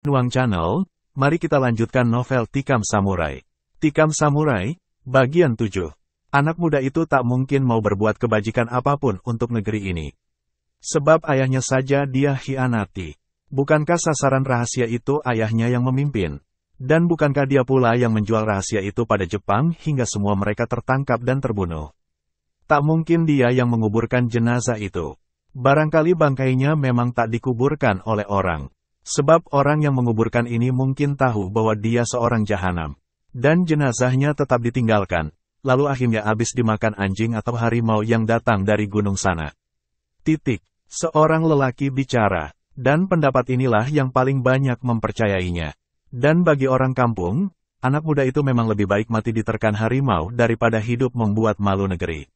Nuang Channel, mari kita lanjutkan novel Tikam Samurai. Tikam Samurai, bagian 7. Anak muda itu tak mungkin mau berbuat kebajikan apapun untuk negeri ini. Sebab ayahnya saja dia hianati. Bukankah sasaran rahasia itu ayahnya yang memimpin? Dan bukankah dia pula yang menjual rahasia itu pada Jepang hingga semua mereka tertangkap dan terbunuh? Tak mungkin dia yang menguburkan jenazah itu. Barangkali bangkainya memang tak dikuburkan oleh orang. Sebab orang yang menguburkan ini mungkin tahu bahwa dia seorang jahanam. Dan jenazahnya tetap ditinggalkan, lalu akhirnya habis dimakan anjing atau harimau yang datang dari gunung sana. Seorang lelaki bicara, dan pendapat inilah yang paling banyak mempercayainya. Dan bagi orang kampung, anak muda itu memang lebih baik mati diterkam harimau daripada hidup membuat malu negeri.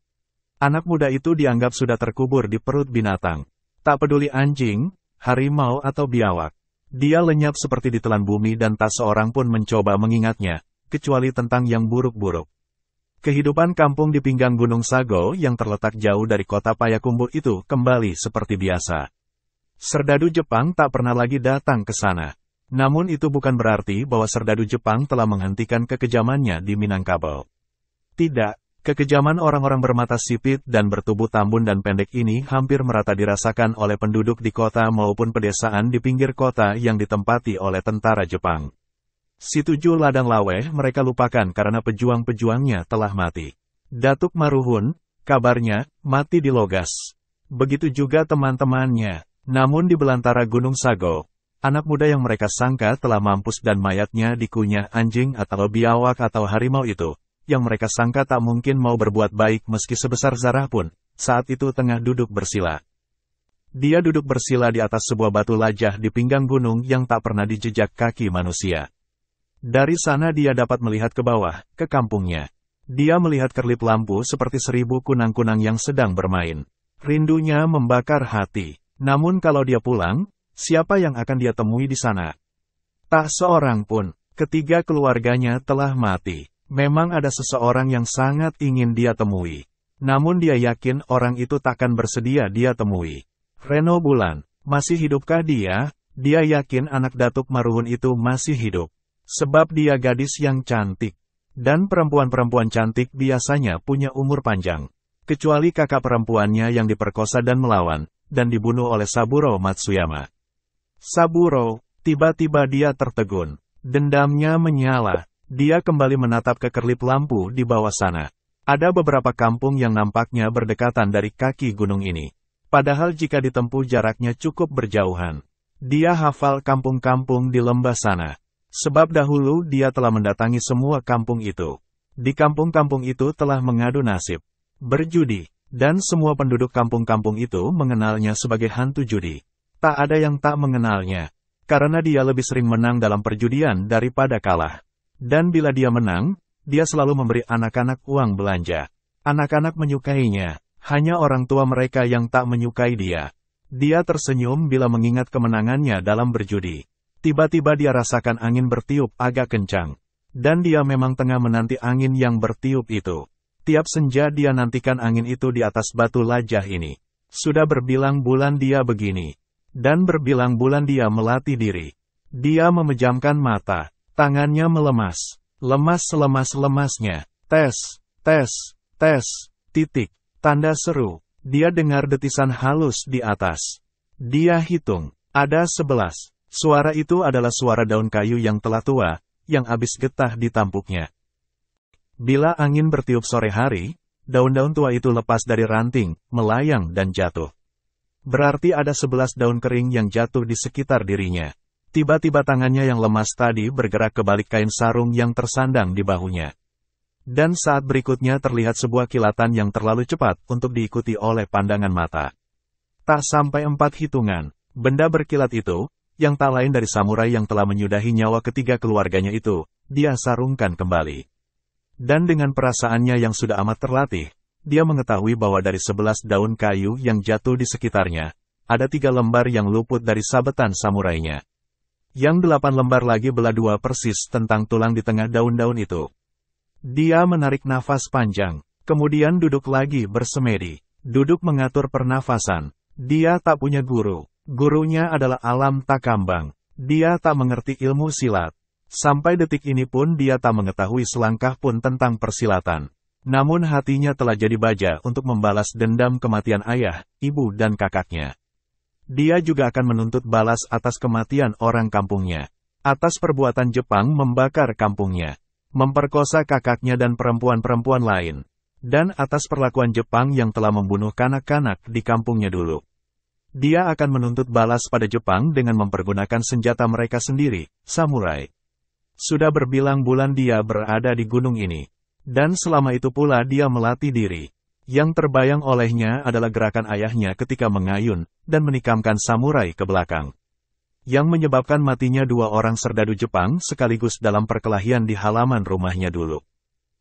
Anak muda itu dianggap sudah terkubur di perut binatang. Tak peduli anjing, harimau atau biawak. Dia lenyap seperti ditelan bumi dan tak seorang pun mencoba mengingatnya, kecuali tentang yang buruk-buruk. Kehidupan kampung di pinggang Gunung Sago yang terletak jauh dari kota Payakumbuh itu kembali seperti biasa. Serdadu Jepang tak pernah lagi datang ke sana. Namun itu bukan berarti bahwa serdadu Jepang telah menghentikan kekejamannya di Minangkabau. Tidak. Kekejaman orang-orang bermata sipit dan bertubuh tambun dan pendek ini hampir merata dirasakan oleh penduduk di kota maupun pedesaan di pinggir kota yang ditempati oleh tentara Jepang. Si 7 ladang laweh mereka lupakan karena pejuang-pejuangnya telah mati. Datuk Maruhun, kabarnya, mati di Logas. Begitu juga teman-temannya. Namun di belantara Gunung Sago, anak muda yang mereka sangka telah mampus dan mayatnya dikunyah anjing atau biawak atau harimau itu, yang mereka sangka tak mungkin mau berbuat baik meski sebesar zarah pun, saat itu tengah duduk bersila. Dia duduk bersila di atas sebuah batu lajah di pinggang gunung yang tak pernah dijejak kaki manusia. Dari sana dia dapat melihat ke bawah, ke kampungnya. Dia melihat kerlip lampu seperti 1000 kunang-kunang yang sedang bermain. Rindunya membakar hati. Namun kalau dia pulang, siapa yang akan dia temui di sana? Tak seorang pun. Ketiga keluarganya telah mati. Memang ada seseorang yang sangat ingin dia temui. Namun dia yakin orang itu takkan bersedia dia temui. Reno Bulan, masih hidupkah dia? Dia yakin anak Datuk Maruhun itu masih hidup. Sebab dia gadis yang cantik. Dan perempuan-perempuan cantik biasanya punya umur panjang. Kecuali kakak perempuannya yang diperkosa dan melawan, dan dibunuh oleh Saburo Matsuyama. Saburo, tiba-tiba dia tertegun. Dendamnya menyala. Dia kembali menatap ke kerlip lampu di bawah sana. Ada beberapa kampung yang nampaknya berdekatan dari kaki gunung ini. Padahal jika ditempuh jaraknya cukup berjauhan. Dia hafal kampung-kampung di lembah sana. Sebab dahulu dia telah mendatangi semua kampung itu. Di kampung-kampung itu telah mengadu nasib. Berjudi. Dan semua penduduk kampung-kampung itu mengenalnya sebagai hantu judi. Tak ada yang tak mengenalnya. Karena dia lebih sering menang dalam perjudian daripada kalah. Dan bila dia menang, dia selalu memberi anak-anak uang belanja. Anak-anak menyukainya, hanya orang tua mereka yang tak menyukai dia. Dia tersenyum bila mengingat kemenangannya dalam berjudi. Tiba-tiba dia rasakan angin bertiup agak kencang. Dan dia memang tengah menanti angin yang bertiup itu. Tiap senja dia nantikan angin itu di atas batu lajah ini. Sudah berbilang bulan dia begini. Dan berbilang bulan dia melatih diri. Dia memejamkan mata. Tangannya melemas. Lemas selemas-lemasnya. Tes. Tanda seru. Dia dengar detisan halus di atas. Dia hitung. Ada 11. Suara itu adalah suara daun kayu yang telah tua, yang habis getah ditampuknya. Bila angin bertiup sore hari, daun-daun tua itu lepas dari ranting, melayang dan jatuh. Berarti ada 11 daun kering yang jatuh di sekitar dirinya. Tiba-tiba tangannya yang lemas tadi bergerak ke balik kain sarung yang tersandang di bahunya. Dan saat berikutnya terlihat sebuah kilatan yang terlalu cepat untuk diikuti oleh pandangan mata. Tak sampai 4 hitungan, benda berkilat itu, yang tak lain dari samurai yang telah menyudahi nyawa ketiga keluarganya itu, dia sarungkan kembali. Dan dengan perasaannya yang sudah amat terlatih, dia mengetahui bahwa dari 11 daun kayu yang jatuh di sekitarnya, ada 3 lembar yang luput dari sabetan samurainya. Yang 8 lembar lagi belah 2 persis tentang tulang di tengah daun-daun itu. Dia menarik nafas panjang, kemudian duduk lagi bersemedi, duduk mengatur pernafasan. Dia tak punya guru. Gurunya adalah alam takambang. Dia tak mengerti ilmu silat. Sampai detik ini pun dia tak mengetahui selangkah pun tentang persilatan. Namun hatinya telah jadi baja untuk membalas dendam kematian ayah, ibu dan kakaknya. Dia juga akan menuntut balas atas kematian orang kampungnya. Atas perbuatan Jepang membakar kampungnya. Memperkosa kakaknya dan perempuan-perempuan lain. Dan atas perlakuan Jepang yang telah membunuh kanak-kanak di kampungnya dulu. Dia akan menuntut balas pada Jepang dengan mempergunakan senjata mereka sendiri, samurai. Sudah berbilang bulan dia berada di gunung ini. Dan selama itu pula dia melatih diri. Yang terbayang olehnya adalah gerakan ayahnya ketika mengayun dan menikamkan samurai ke belakang. Yang menyebabkan matinya 2 orang serdadu Jepang sekaligus dalam perkelahian di halaman rumahnya dulu.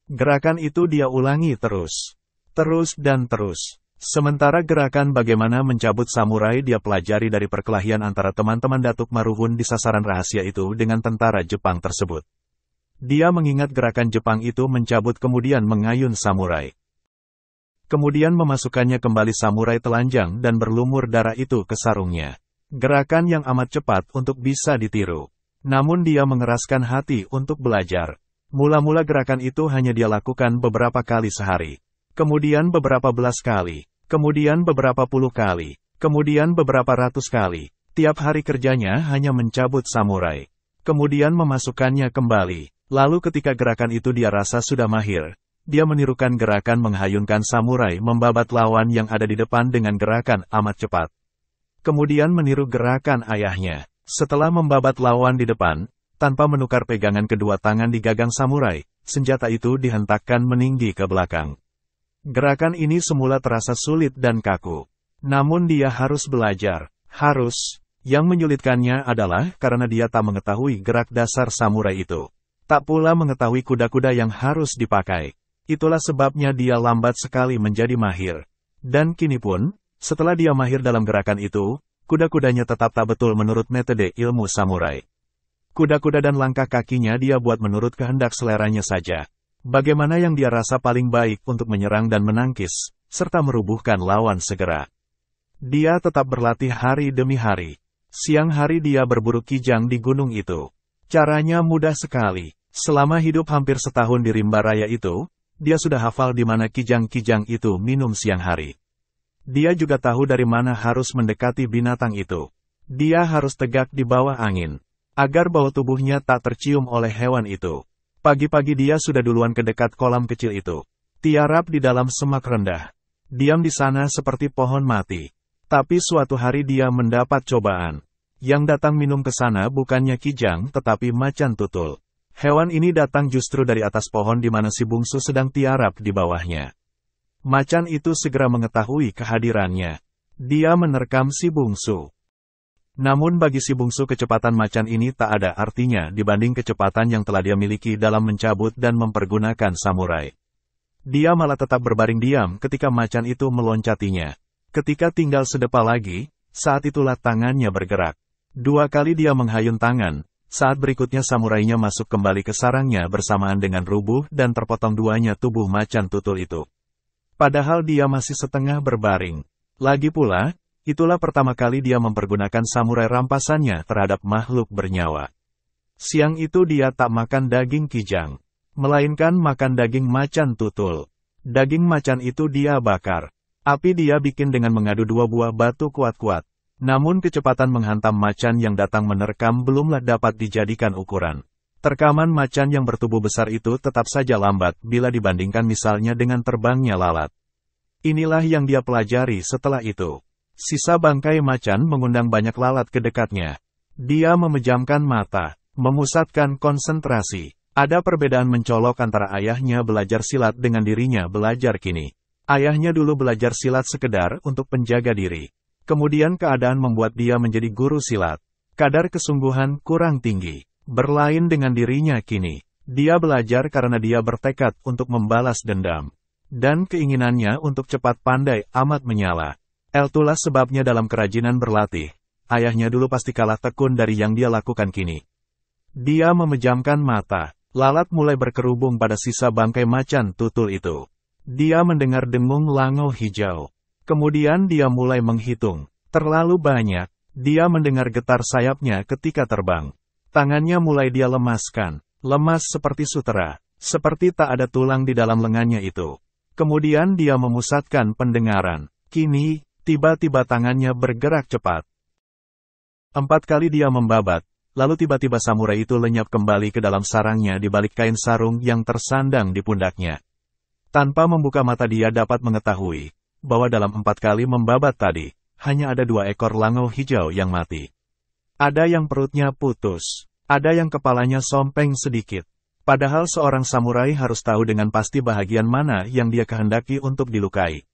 Gerakan itu dia ulangi terus. Terus dan terus. Sementara gerakan bagaimana mencabut samurai dia pelajari dari perkelahian antara teman-teman Datuk Maruhun di sasaran rahasia itu dengan tentara Jepang tersebut. Dia mengingat gerakan Jepang itu mencabut kemudian mengayun samurai. Kemudian memasukkannya kembali samurai telanjang dan berlumur darah itu ke sarungnya. Gerakan yang amat cepat untuk bisa ditiru. Namun dia mengeraskan hati untuk belajar. Mula-mula gerakan itu hanya dia lakukan beberapa kali sehari. Kemudian beberapa belas kali. Kemudian beberapa puluh kali, kemudian beberapa ratus kali. Tiap hari kerjanya hanya mencabut samurai. Kemudian memasukkannya kembali. Lalu ketika gerakan itu dia rasa sudah mahir, dia menirukan gerakan menghayunkan samurai membabat lawan yang ada di depan dengan gerakan amat cepat. Kemudian meniru gerakan ayahnya. Setelah membabat lawan di depan, tanpa menukar pegangan kedua tangan di gagang samurai, senjata itu dihentakkan meninggi ke belakang. Gerakan ini semula terasa sulit dan kaku. Namun dia harus belajar. Harus. Yang menyulitkannya adalah karena dia tak mengetahui gerak dasar samurai itu. Tak pula mengetahui kuda-kuda yang harus dipakai. Itulah sebabnya dia lambat sekali menjadi mahir. Dan kini pun, setelah dia mahir dalam gerakan itu, kuda-kudanya tetap tak betul menurut metode ilmu samurai. Kuda-kuda dan langkah kakinya dia buat menurut kehendak seleranya saja. Bagaimana yang dia rasa paling baik untuk menyerang dan menangkis, serta merubuhkan lawan segera. Dia tetap berlatih hari demi hari. Siang hari dia berburu kijang di gunung itu. Caranya mudah sekali. Selama hidup hampir setahun di rimba raya itu, dia sudah hafal di mana kijang-kijang itu minum siang hari. Dia juga tahu dari mana harus mendekati binatang itu. Dia harus tegak di bawah angin, agar bau tubuhnya tak tercium oleh hewan itu. Pagi-pagi dia sudah duluan ke dekat kolam kecil itu. Tiarap di dalam semak rendah. Diam di sana seperti pohon mati. Tapi suatu hari dia mendapat cobaan. Yang datang minum ke sana bukannya kijang tetapi macan tutul. Hewan ini datang justru dari atas pohon di mana si bungsu sedang tiarap di bawahnya. Macan itu segera mengetahui kehadirannya. Dia menerkam si bungsu. Namun bagi si bungsu kecepatan macan ini tak ada artinya dibanding kecepatan yang telah dia miliki dalam mencabut dan mempergunakan samurai. Dia malah tetap berbaring diam ketika macan itu meloncatinya. Ketika tinggal sedepa lagi, saat itulah tangannya bergerak. 2 kali dia menghayun tangan, saat berikutnya samurainya masuk kembali ke sarangnya bersamaan dengan rubuh dan terpotong duanya tubuh macan tutul itu. Padahal dia masih setengah berbaring. Lagi pula, itulah pertama kali dia mempergunakan samurai rampasannya terhadap makhluk bernyawa. Siang itu dia tak makan daging kijang, melainkan makan daging macan tutul. Daging macan itu dia bakar. Api dia bikin dengan mengadu 2 buah batu kuat-kuat. Namun kecepatan menghantam macan yang datang menerkam belumlah dapat dijadikan ukuran. Terkaman macan yang bertubuh besar itu tetap saja lambat bila dibandingkan misalnya dengan terbangnya lalat. Inilah yang dia pelajari setelah itu. Sisa bangkai macan mengundang banyak lalat ke dekatnya. Dia memejamkan mata, memusatkan konsentrasi. Ada perbedaan mencolok antara ayahnya belajar silat dengan dirinya belajar kini. Ayahnya dulu belajar silat sekedar untuk penjaga diri. Kemudian keadaan membuat dia menjadi guru silat. Kadar kesungguhan kurang tinggi. Berlain dengan dirinya kini. Dia belajar karena dia bertekad untuk membalas dendam. Dan keinginannya untuk cepat pandai amat menyala. Itulah sebabnya dalam kerajinan berlatih, ayahnya dulu pasti kalah tekun dari yang dia lakukan kini. Dia memejamkan mata, lalat mulai berkerubung pada sisa bangkai macan tutul itu. Dia mendengar dengung langau hijau. Kemudian dia mulai menghitung, terlalu banyak, Dia mendengar getar sayapnya ketika terbang. Tangannya mulai dia lemaskan, lemas seperti sutera, seperti tak ada tulang di dalam lengannya itu. Kemudian dia memusatkan pendengaran. Kini, tiba-tiba tangannya bergerak cepat. 4 kali dia membabat, lalu tiba-tiba samurai itu lenyap kembali ke dalam sarangnya di balik kain sarung yang tersandang di pundaknya. Tanpa membuka mata dia dapat mengetahui bahwa dalam 4 kali membabat tadi, hanya ada 2 ekor langau hijau yang mati. Ada yang perutnya putus, ada yang kepalanya sompeng sedikit. Padahal seorang samurai harus tahu dengan pasti bahagian mana yang dia kehendaki untuk dilukai.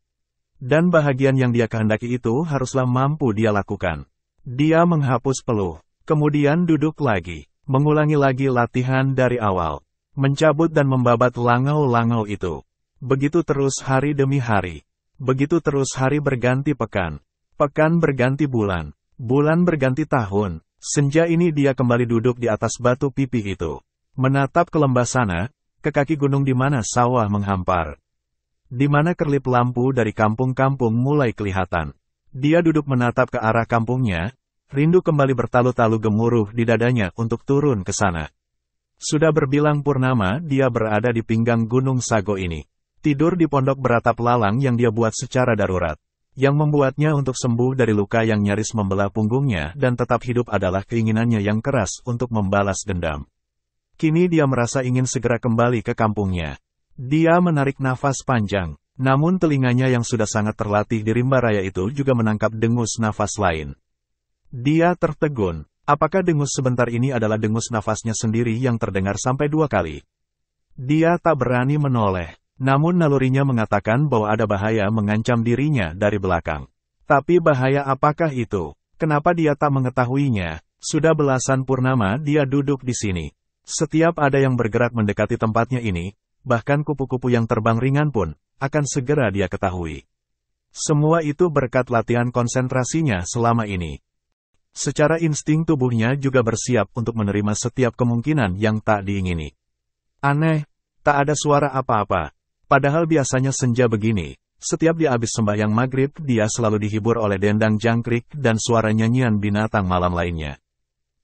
Dan bahagian yang dia kehendaki itu haruslah mampu dia lakukan. Dia menghapus peluh, kemudian duduk lagi, mengulangi lagi latihan dari awal, mencabut dan membabat langau-langau itu. Begitu terus hari demi hari. Begitu terus hari berganti pekan, pekan berganti bulan, bulan berganti tahun. Senja ini dia kembali duduk di atas batu pipih itu, menatap ke lembah sana, ke kaki gunung di mana sawah menghampar. Di mana kerlip lampu dari kampung-kampung mulai kelihatan. Dia duduk menatap ke arah kampungnya, rindu kembali bertalu-talu gemuruh di dadanya untuk turun ke sana. Sudah berbilang purnama dia berada di pinggang Gunung Sago ini. Tidur di pondok beratap lalang yang dia buat secara darurat. Yang membuatnya untuk sembuh dari luka yang nyaris membelah punggungnya dan tetap hidup adalah keinginannya yang keras untuk membalas dendam. Kini dia merasa ingin segera kembali ke kampungnya. Dia menarik nafas panjang, namun telinganya yang sudah sangat terlatih di rimba raya itu juga menangkap dengus nafas lain. Dia tertegun, apakah dengus sebentar ini adalah dengus nafasnya sendiri yang terdengar sampai 2 kali. Dia tak berani menoleh, namun nalurinya mengatakan bahwa ada bahaya mengancam dirinya dari belakang. Tapi bahaya apakah itu? Kenapa dia tak mengetahuinya? Sudah belasan purnama dia duduk di sini. Setiap ada yang bergerak mendekati tempatnya ini, bahkan kupu-kupu yang terbang ringan pun, akan segera dia ketahui. Semua itu berkat latihan konsentrasinya selama ini. Secara insting tubuhnya juga bersiap untuk menerima setiap kemungkinan yang tak diingini. Aneh, tak ada suara apa-apa. Padahal biasanya senja begini, setiap dia habis sembahyang maghrib dia selalu dihibur oleh dendang jangkrik dan suara nyanyian binatang malam lainnya.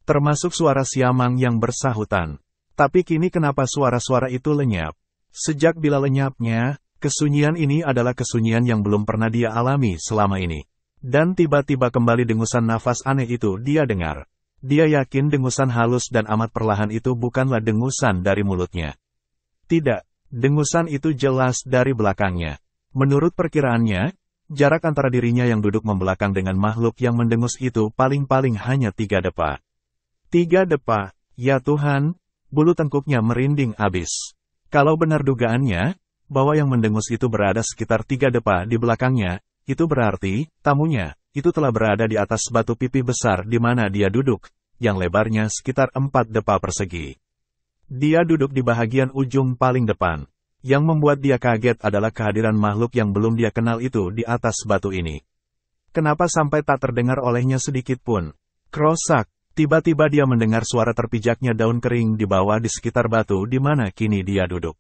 Termasuk suara siamang yang bersahutan. Tapi kini kenapa suara-suara itu lenyap? Sejak bila lenyapnya, kesunyian ini adalah kesunyian yang belum pernah dia alami selama ini. Dan tiba-tiba kembali dengusan nafas aneh itu dia dengar. Dia yakin dengusan halus dan amat perlahan itu bukanlah dengusan dari mulutnya. Tidak, dengusan itu jelas dari belakangnya. Menurut perkiraannya, jarak antara dirinya yang duduk membelakang dengan makhluk yang mendengus itu paling-paling hanya 3 depa. 3 depa, ya Tuhan, bulu tengkuknya merinding abis. Kalau benar dugaannya, bahwa yang mendengus itu berada sekitar 3 depa di belakangnya, itu berarti, tamunya, itu telah berada di atas batu pipih besar di mana dia duduk, yang lebarnya sekitar 4 depa persegi. Dia duduk di bahagian ujung paling depan. Yang membuat dia kaget adalah kehadiran makhluk yang belum dia kenal itu di atas batu ini. Kenapa sampai tak terdengar olehnya sedikit pun? Krosak, tiba-tiba dia mendengar suara terpijaknya daun kering di bawah di sekitar batu di mana kini dia duduk.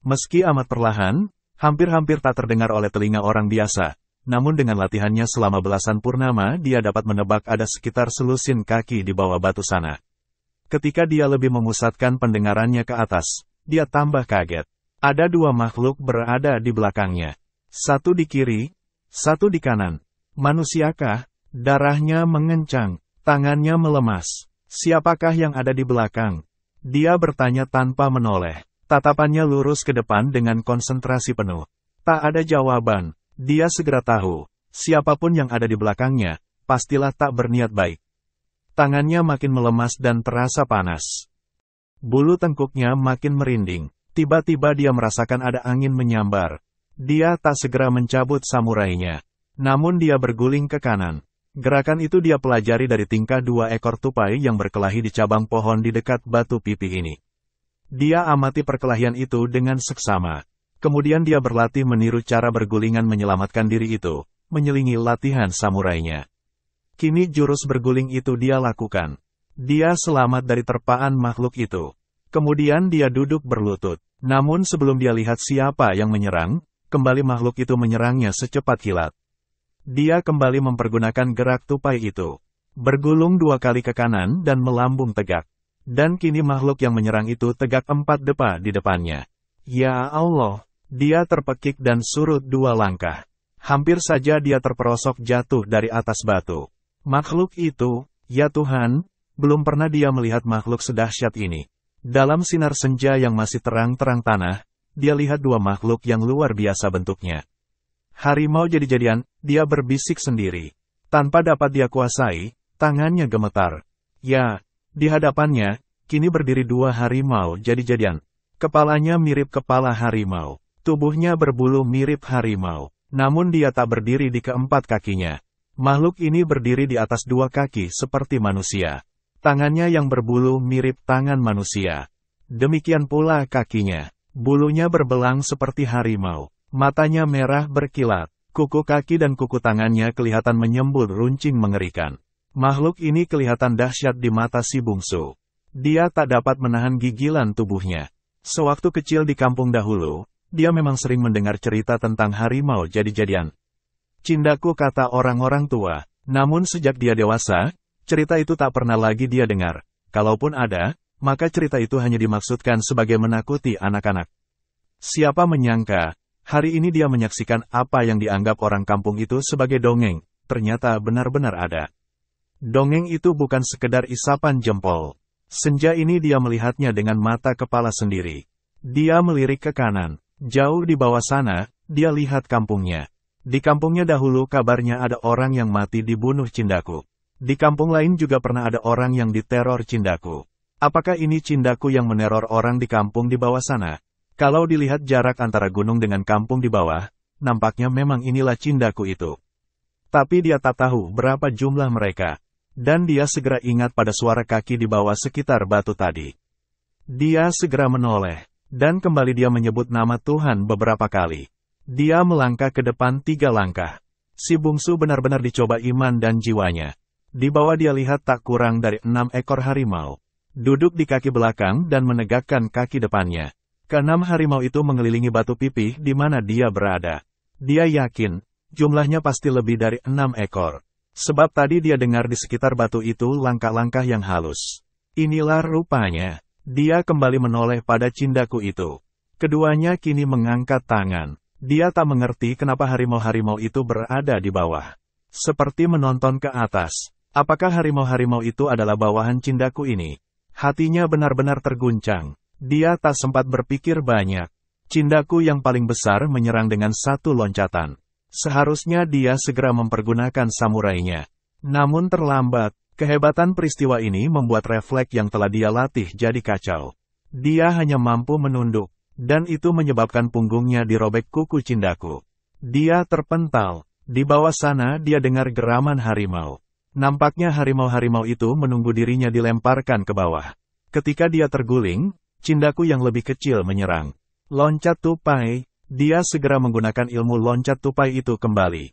Meski amat perlahan, hampir-hampir tak terdengar oleh telinga orang biasa, namun dengan latihannya selama belasan purnama dia dapat menebak ada sekitar selusin kaki di bawah batu sana. Ketika dia lebih memusatkan pendengarannya ke atas, dia tambah kaget. Ada 2 makhluk berada di belakangnya. Satu di kiri, satu di kanan. Manusiakah? Darahnya mengencang. Tangannya melemas. Siapakah yang ada di belakang? Dia bertanya tanpa menoleh. Tatapannya lurus ke depan dengan konsentrasi penuh. Tak ada jawaban. Dia segera tahu. Siapapun yang ada di belakangnya, pastilah tak berniat baik. Tangannya makin melemas dan terasa panas. Bulu tengkuknya makin merinding. Tiba-tiba dia merasakan ada angin menyambar. Dia tak segera mencabut samurainya. Namun dia berguling ke kanan. Gerakan itu dia pelajari dari tingkah 2 ekor tupai yang berkelahi di cabang pohon di dekat batu pipih ini. Dia amati perkelahian itu dengan seksama. Kemudian dia berlatih meniru cara bergulingan menyelamatkan diri itu, menyelingi latihan samurainya. Kini jurus berguling itu dia lakukan. Dia selamat dari terpaan makhluk itu. Kemudian dia duduk berlutut. Namun sebelum dia lihat siapa yang menyerang, kembali makhluk itu menyerangnya secepat kilat. Dia kembali mempergunakan gerak tupai itu. bergulung 2 kali ke kanan dan melambung tegak. Dan kini makhluk yang menyerang itu tegak 4 depa di depannya. Ya Allah, dia terpekik dan surut 2 langkah. Hampir saja dia terperosok jatuh dari atas batu. Makhluk itu, ya Tuhan, belum pernah dia melihat makhluk sedahsyat ini. Dalam sinar senja yang masih terang-terang tanah, dia lihat 2 makhluk yang luar biasa bentuknya. Harimau jadi-jadian, dia berbisik sendiri. Tanpa dapat dia kuasai, tangannya gemetar. Ya, di hadapannya, kini berdiri 2 harimau jadi-jadian. Kepalanya mirip kepala harimau. Tubuhnya berbulu mirip harimau. Namun dia tak berdiri di keempat kakinya. Makhluk ini berdiri di atas 2 kaki seperti manusia. Tangannya yang berbulu mirip tangan manusia. Demikian pula kakinya. Bulunya berbelang seperti harimau. Matanya merah berkilat. Kuku kaki dan kuku tangannya kelihatan menyembul runcing mengerikan. Makhluk ini kelihatan dahsyat di mata si bungsu. Dia tak dapat menahan gigilan tubuhnya. Sewaktu kecil di kampung dahulu, dia memang sering mendengar cerita tentang harimau jadi-jadian. Cindaku, kata orang-orang tua. Namun sejak dia dewasa, cerita itu tak pernah lagi dia dengar. Kalaupun ada, maka cerita itu hanya dimaksudkan sebagai menakuti anak-anak. Siapa menyangka, hari ini dia menyaksikan apa yang dianggap orang kampung itu sebagai dongeng, ternyata benar-benar ada. Dongeng itu bukan sekedar isapan jempol. Senja ini dia melihatnya dengan mata kepala sendiri. Dia melirik ke kanan. Jauh di bawah sana, dia lihat kampungnya. Di kampungnya dahulu kabarnya ada orang yang mati dibunuh Cindaku. Di kampung lain juga pernah ada orang yang diteror Cindaku. Apakah ini Cindaku yang meneror orang di kampung di bawah sana? Kalau dilihat jarak antara gunung dengan kampung di bawah, nampaknya memang inilah Cindaku itu. Tapi dia tak tahu berapa jumlah mereka. Dan dia segera ingat pada suara kaki di bawah sekitar batu tadi. Dia segera menoleh. Dan kembali dia menyebut nama Tuhan beberapa kali. Dia melangkah ke depan 3 langkah. Si bungsu benar-benar dicoba iman dan jiwanya. Di bawah dia lihat tak kurang dari 6 ekor harimau. Duduk di kaki belakang dan menegakkan kaki depannya. Ke-6 harimau itu mengelilingi batu pipih di mana dia berada. Dia yakin, jumlahnya pasti lebih dari 6 ekor. Sebab tadi dia dengar di sekitar batu itu langkah-langkah yang halus. Inilah rupanya. Dia kembali menoleh pada Cindaku itu. Keduanya kini mengangkat tangan. Dia tak mengerti kenapa harimau-harimau itu berada di bawah. Seperti menonton ke atas. Apakah harimau-harimau itu adalah bawahan Cindaku ini? Hatinya benar-benar terguncang. Dia tak sempat berpikir banyak. Cindaku yang paling besar menyerang dengan 1 loncatan. Seharusnya dia segera mempergunakan samurainya. Namun terlambat. Kehebatan peristiwa ini membuat refleks yang telah dia latih jadi kacau. Dia hanya mampu menunduk, dan itu menyebabkan punggungnya dirobek kuku Cindaku. Dia terpental. Di bawah sana dia dengar geraman harimau. Nampaknya harimau-harimau itu menunggu dirinya dilemparkan ke bawah. Ketika dia terguling, Cindaku yang lebih kecil menyerang. Loncat tupai, dia segera menggunakan ilmu loncat tupai itu kembali.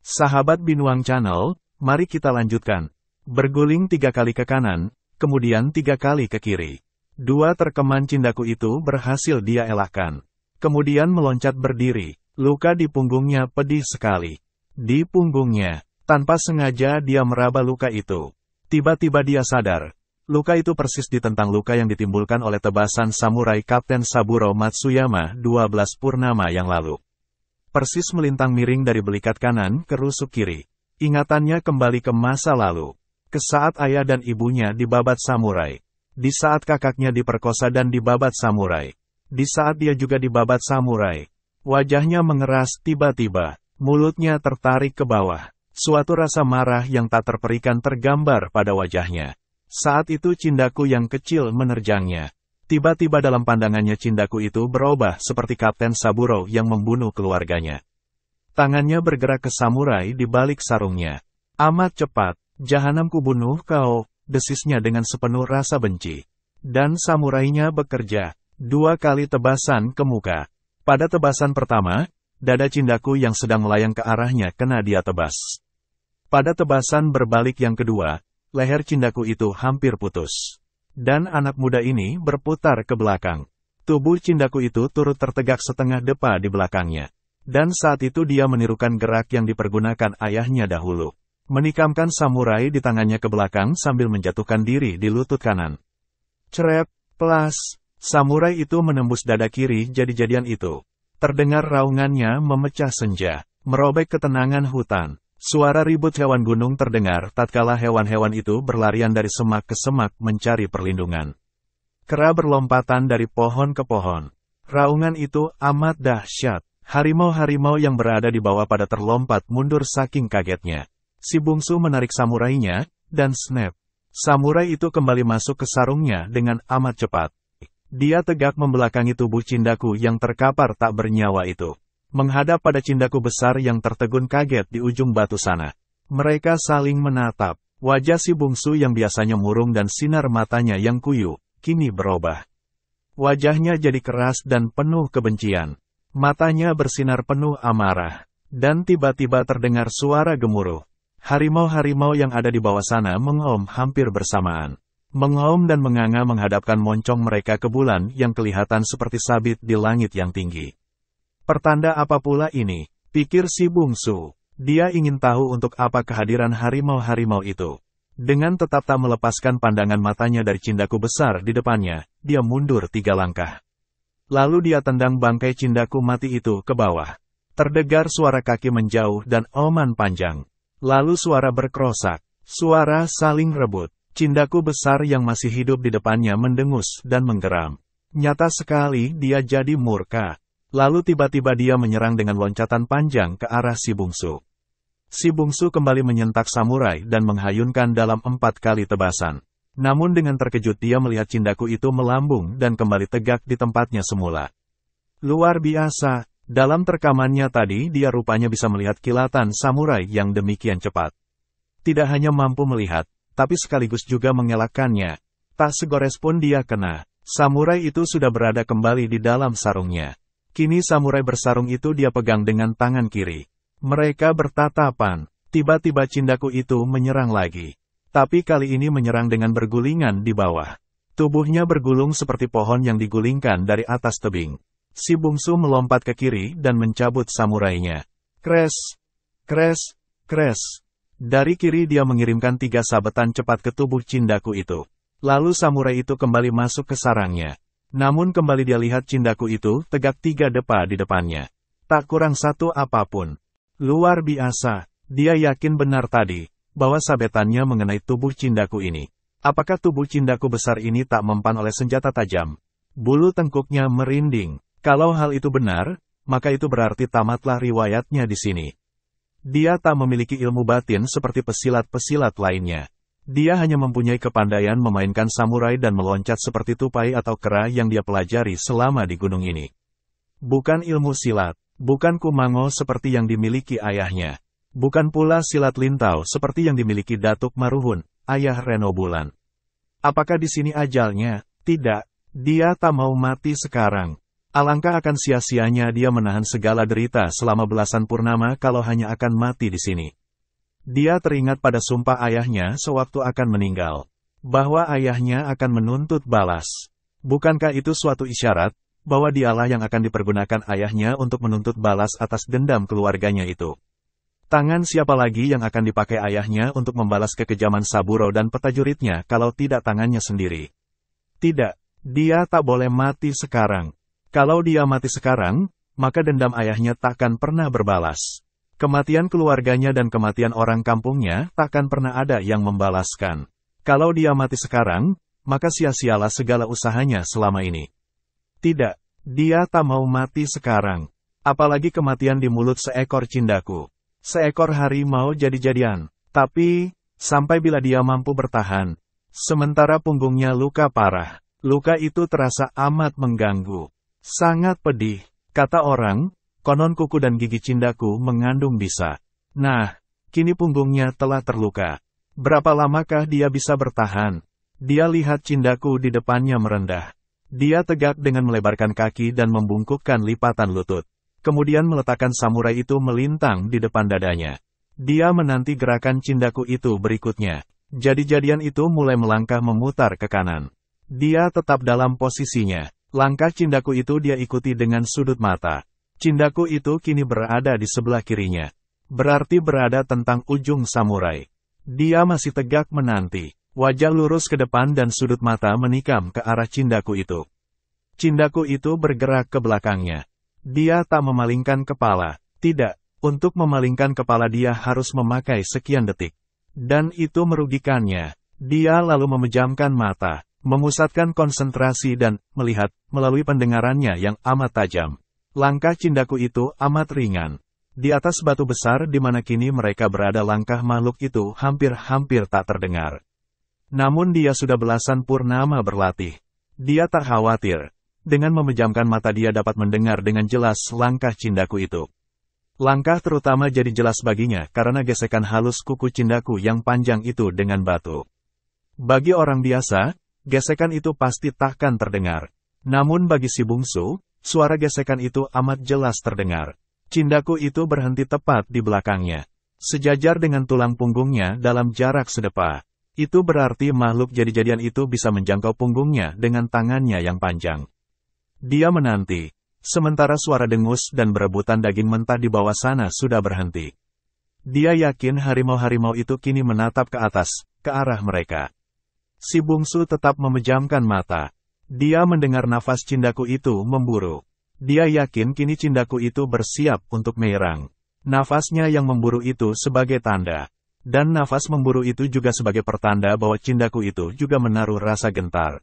Sahabat Binuang Channel, mari kita lanjutkan. Berguling 3 kali ke kanan, kemudian 3 kali ke kiri. 2 terkeman Cindaku itu berhasil dia elakkan. Kemudian meloncat berdiri, luka di punggungnya pedih sekali. Di punggungnya, tanpa sengaja dia meraba luka itu. Tiba-tiba dia sadar, luka itu persis ditentang luka yang ditimbulkan oleh tebasan samurai Kapten Saburo Matsuyama 12 purnama yang lalu. Persis melintang miring dari belikat kanan ke rusuk kiri. Ingatannya kembali ke masa lalu. Ke saat ayah dan ibunya dibabat samurai. Di saat kakaknya diperkosa dan dibabat samurai. Di saat dia juga dibabat samurai. Wajahnya mengeras tiba-tiba. Mulutnya tertarik ke bawah. Suatu rasa marah yang tak terperikan tergambar pada wajahnya. Saat itu Cindaku yang kecil menerjangnya. Tiba-tiba dalam pandangannya Cindaku itu berubah seperti Kapten Saburo yang membunuh keluarganya. Tangannya bergerak ke samurai di balik sarungnya. Amat cepat. Jahanam kubunuh kau, desisnya dengan sepenuh rasa benci. Dan samurainya bekerja. 2 kali tebasan ke muka. Pada tebasan pertama, dada Cindaku yang sedang melayang ke arahnya kena dia tebas. Pada tebasan berbalik yang kedua, leher Cindaku itu hampir putus. Dan anak muda ini berputar ke belakang. Tubuh Cindaku itu turut tertegak setengah depa di belakangnya. Dan saat itu dia menirukan gerak yang dipergunakan ayahnya dahulu. Menikamkan samurai di tangannya ke belakang sambil menjatuhkan diri di lutut kanan. Cerep, pelas, samurai itu menembus dada kiri jadi-jadian itu. Terdengar raungannya memecah senja, merobek ketenangan hutan. Suara ribut hewan gunung terdengar tatkala hewan-hewan itu berlarian dari semak ke semak mencari perlindungan. Kera berlompatan dari pohon ke pohon. Raungan itu amat dahsyat. Harimau-harimau yang berada di bawah pada terlompat mundur saking kagetnya. Si bungsu menarik samurainya, dan snap. Samurai itu kembali masuk ke sarungnya dengan amat cepat. Dia tegak membelakangi tubuh Cindaku yang terkapar tak bernyawa itu. Menghadap pada Cindaku besar yang tertegun kaget di ujung batu sana. Mereka saling menatap. Wajah si bungsu yang biasanya murung dan sinar matanya yang kuyu, kini berubah. Wajahnya jadi keras dan penuh kebencian. Matanya bersinar penuh amarah. Dan tiba-tiba terdengar suara gemuruh. Harimau-harimau yang ada di bawah sana mengaum hampir bersamaan. Mengaum dan menganga menghadapkan moncong mereka ke bulan yang kelihatan seperti sabit di langit yang tinggi. Pertanda apa pula ini? Pikir si bungsu. Dia ingin tahu untuk apa kehadiran harimau-harimau itu. Dengan tetap tak melepaskan pandangan matanya dari Cindaku besar di depannya, dia mundur 3 langkah. Lalu dia tendang bangkai Cindaku mati itu ke bawah. Terdengar suara kaki menjauh dan oman panjang. Lalu suara berkerosak. Suara saling rebut. Cindaku besar yang masih hidup di depannya mendengus dan menggeram. Nyata sekali dia jadi murka. Lalu tiba-tiba dia menyerang dengan loncatan panjang ke arah si bungsu. Si bungsu kembali menyentak samurai dan menghayunkan dalam 4 kali tebasan. Namun dengan terkejut dia melihat Cindaku itu melambung dan kembali tegak di tempatnya semula. Luar biasa, dalam terkamannya tadi dia rupanya bisa melihat kilatan samurai yang demikian cepat. Tidak hanya mampu melihat, tapi sekaligus juga mengelakkannya. Tak segores pun dia kena. Samurai itu sudah berada kembali di dalam sarungnya. Kini samurai bersarung itu dia pegang dengan tangan kiri. Mereka bertatapan. Tiba-tiba Cindaku itu menyerang lagi. Tapi kali ini menyerang dengan bergulingan di bawah. Tubuhnya bergulung seperti pohon yang digulingkan dari atas tebing. Si bungsu melompat ke kiri dan mencabut samurainya. Kres, kres, kres. Dari kiri dia mengirimkan 3 sabetan cepat ke tubuh Cindaku itu. Lalu samurai itu kembali masuk ke sarangnya. Namun kembali dia lihat Cindaku itu tegak 3 depa di depannya. Tak kurang satu apapun. Luar biasa, dia yakin benar tadi, bahwa sabetannya mengenai tubuh Cindaku ini. Apakah tubuh Cindaku besar ini tak mempan oleh senjata tajam? Bulu tengkuknya merinding. Kalau hal itu benar, maka itu berarti tamatlah riwayatnya di sini. Dia tak memiliki ilmu batin seperti pesilat-pesilat lainnya. Dia hanya mempunyai kepandaian memainkan samurai dan meloncat seperti tupai atau kera yang dia pelajari selama di gunung ini. Bukan ilmu silat, bukan kumango seperti yang dimiliki ayahnya. Bukan pula silat lintau seperti yang dimiliki Datuk Maruhun, ayah Reno Bulan. Apakah di sini ajalnya? Tidak, dia tak mau mati sekarang. Alangkah akan sia-sianya dia menahan segala derita selama belasan purnama kalau hanya akan mati di sini. Dia teringat pada sumpah ayahnya sewaktu akan meninggal, bahwa ayahnya akan menuntut balas. Bukankah itu suatu isyarat, bahwa dialah yang akan dipergunakan ayahnya untuk menuntut balas atas dendam keluarganya itu? Tangan siapa lagi yang akan dipakai ayahnya untuk membalas kekejaman Saburo dan petajuritnya kalau tidak tangannya sendiri? Tidak, dia tak boleh mati sekarang. Kalau dia mati sekarang, maka dendam ayahnya takkan pernah berbalas. Kematian keluarganya dan kematian orang kampungnya takkan pernah ada yang membalaskan. Kalau dia mati sekarang, maka sia-sialah segala usahanya selama ini. Tidak, dia tak mau mati sekarang. Apalagi kematian di mulut seekor Cindaku. Seekor harimau jadi-jadian. Tapi, sampai bila dia mampu bertahan. Sementara punggungnya luka parah. Luka itu terasa amat mengganggu. Sangat pedih. Kata orang, konon kuku dan gigi Cindaku mengandung bisa. Nah, kini punggungnya telah terluka. Berapa lamakah dia bisa bertahan? Dia lihat Cindaku di depannya merendah. Dia tegak dengan melebarkan kaki dan membungkukkan lipatan lutut. Kemudian meletakkan samurai itu melintang di depan dadanya. Dia menanti gerakan Cindaku itu berikutnya. Jadi-jadian itu mulai melangkah memutar ke kanan. Dia tetap dalam posisinya. Langkah Cindaku itu dia ikuti dengan sudut mata. Cindaku itu kini berada di sebelah kirinya. Berarti berada tentang ujung samurai. Dia masih tegak menanti. Wajah lurus ke depan dan sudut mata menikam ke arah Cindaku itu. Cindaku itu bergerak ke belakangnya. Dia tak memalingkan kepala. Tidak, untuk memalingkan kepala dia harus memakai sekian detik. Dan itu merugikannya. Dia lalu memejamkan mata, memusatkan konsentrasi dan melihat melalui pendengarannya yang amat tajam. Langkah Cindaku itu amat ringan. Di atas batu besar di mana kini mereka berada langkah makhluk itu hampir-hampir tak terdengar. Namun dia sudah belasan purnama berlatih. Dia tak khawatir. Dengan memejamkan mata dia dapat mendengar dengan jelas langkah Cindaku itu. Langkah terutama jadi jelas baginya karena gesekan halus kuku Cindaku yang panjang itu dengan batu. Bagi orang biasa, gesekan itu pasti takkan terdengar. Namun bagi si bungsu, suara gesekan itu amat jelas terdengar. Cindaku itu berhenti tepat di belakangnya. Sejajar dengan tulang punggungnya dalam jarak sedepa. Itu berarti makhluk jadi-jadian itu bisa menjangkau punggungnya dengan tangannya yang panjang. Dia menanti. Sementara suara dengus dan berebutan daging mentah di bawah sana sudah berhenti. Dia yakin harimau-harimau itu kini menatap ke atas, ke arah mereka. Si bungsu tetap memejamkan mata. Dia mendengar nafas Cindaku itu memburu. Dia yakin kini Cindaku itu bersiap untuk menyerang. Nafasnya yang memburu itu sebagai tanda. Dan nafas memburu itu juga sebagai pertanda bahwa Cindaku itu juga menaruh rasa gentar.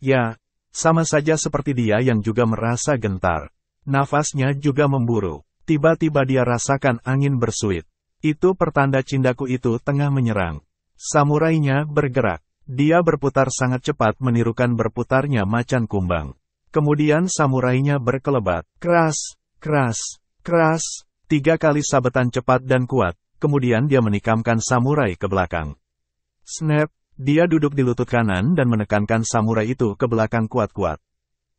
Ya, sama saja seperti dia yang juga merasa gentar. Nafasnya juga memburu. Tiba-tiba dia rasakan angin bersuit. Itu pertanda Cindaku itu tengah menyerang. Samurainya bergerak. Dia berputar sangat cepat menirukan berputarnya macan kumbang. Kemudian samurainya berkelebat. Keras, keras, keras. 3 kali sabetan cepat dan kuat. Kemudian dia menikamkan samurai ke belakang. Snap. Dia duduk di lutut kanan dan menekankan samurai itu ke belakang kuat-kuat.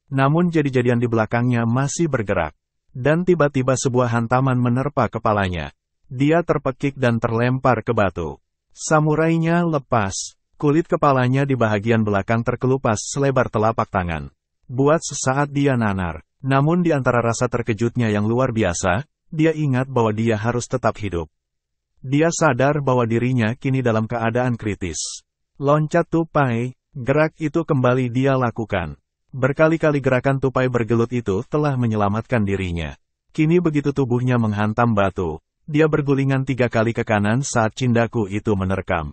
Namun jadi-jadian di belakangnya masih bergerak. Dan tiba-tiba sebuah hantaman menerpa kepalanya. Dia terpekik dan terlempar ke batu. Samurainya lepas. Kulit kepalanya di bagian belakang terkelupas selebar telapak tangan. Buat sesaat dia nanar. Namun di antara rasa terkejutnya yang luar biasa, dia ingat bahwa dia harus tetap hidup. Dia sadar bahwa dirinya kini dalam keadaan kritis. Loncat tupai, gerak itu kembali dia lakukan. Berkali-kali gerakan tupai bergelut itu telah menyelamatkan dirinya. Kini begitu tubuhnya menghantam batu, dia bergulingan 3 kali ke kanan saat Cindaku itu menerkam.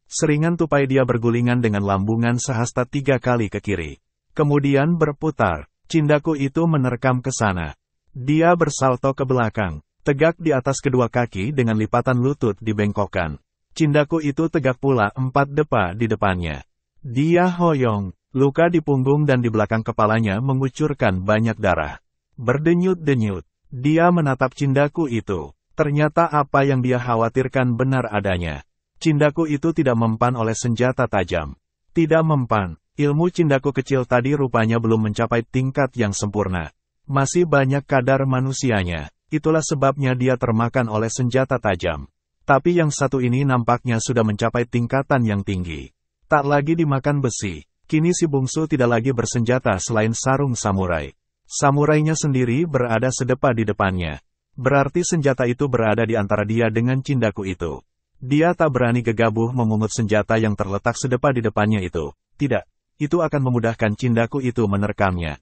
Seringan tupai dia bergulingan dengan lambungan sehasta 3 kali ke kiri. Kemudian berputar, Cindaku itu menerkam ke sana. Dia bersalto ke belakang, tegak di atas kedua kaki dengan lipatan lutut dibengkokkan. Cindaku itu tegak pula 4 depa di depannya. Dia hoyong, luka di punggung dan di belakang kepalanya mengucurkan banyak darah. Berdenyut-denyut, dia menatap Cindaku itu. Ternyata apa yang dia khawatirkan benar adanya. Cindaku itu tidak mempan oleh senjata tajam. Tidak mempan, ilmu Cindaku kecil tadi rupanya belum mencapai tingkat yang sempurna. Masih banyak kadar manusianya, itulah sebabnya dia termakan oleh senjata tajam. Tapi yang satu ini nampaknya sudah mencapai tingkatan yang tinggi. Tak lagi dimakan besi, kini si bungsu tidak lagi bersenjata selain sarung samurai. Samurainya sendiri berada sedepa di depannya. Berarti senjata itu berada di antara dia dengan Cindaku itu. Dia tak berani gegabah memungut senjata yang terletak sedepa di depannya itu. Tidak, itu akan memudahkan Cindaku itu menerkamnya.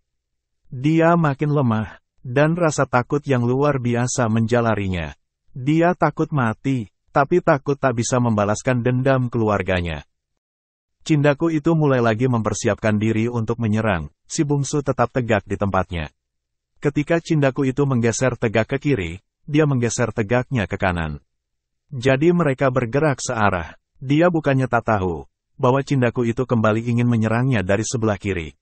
Dia makin lemah, dan rasa takut yang luar biasa menjalarinya. Dia takut mati. Tapi takut tak bisa membalaskan dendam keluarganya. Cindaku itu mulai lagi mempersiapkan diri untuk menyerang, si bungsu tetap tegak di tempatnya. Ketika Cindaku itu menggeser tegak ke kiri, dia menggeser tegaknya ke kanan. Jadi mereka bergerak searah. Dia bukannya tak tahu, bahwa Cindaku itu kembali ingin menyerangnya dari sebelah kiri.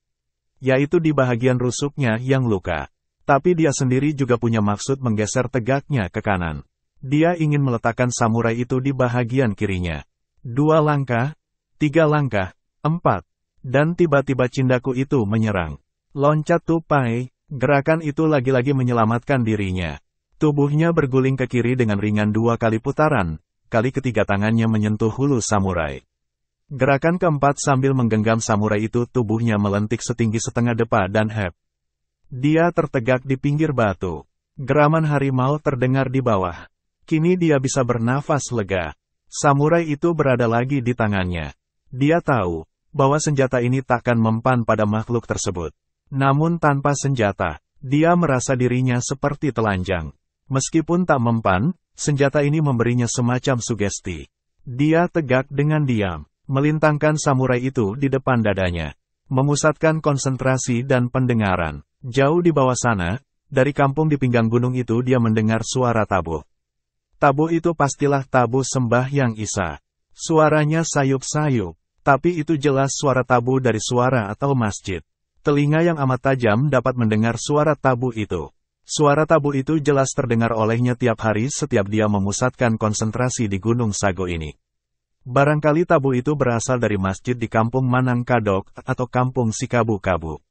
Yaitu di bagian rusuknya yang luka. Tapi dia sendiri juga punya maksud menggeser tegaknya ke kanan. Dia ingin meletakkan samurai itu di bahagian kirinya. 2 langkah, 3 langkah, 4. Dan tiba-tiba Cindaku itu menyerang. Loncat tupai, gerakan itu lagi-lagi menyelamatkan dirinya. Tubuhnya berguling ke kiri dengan ringan 2 kali putaran, kali ketiga tangannya menyentuh hulu samurai. Gerakan keempat sambil menggenggam samurai itu tubuhnya melentik setinggi setengah depa dan hep. Dia tertegak di pinggir batu. Geraman harimau terdengar di bawah. Kini dia bisa bernafas lega. Samurai itu berada lagi di tangannya. Dia tahu bahwa senjata ini takkan mempan pada makhluk tersebut. Namun tanpa senjata, dia merasa dirinya seperti telanjang. Meskipun tak mempan, senjata ini memberinya semacam sugesti. Dia tegak dengan diam, melintangkan samurai itu di depan dadanya. Memusatkan konsentrasi dan pendengaran. Jauh di bawah sana, dari kampung di pinggang gunung itu dia mendengar suara tabuh. Tabuh itu pastilah tabuh sembahyang Isa. Suaranya sayup-sayup, tapi itu jelas suara tabuh dari suara atau masjid. Telinga yang amat tajam dapat mendengar suara tabuh itu. Suara tabuh itu jelas terdengar olehnya tiap hari setiap dia memusatkan konsentrasi di Gunung Sago ini. Barangkali tabuh itu berasal dari masjid di kampung Manang Kadok atau kampung Sikabu-Kabu.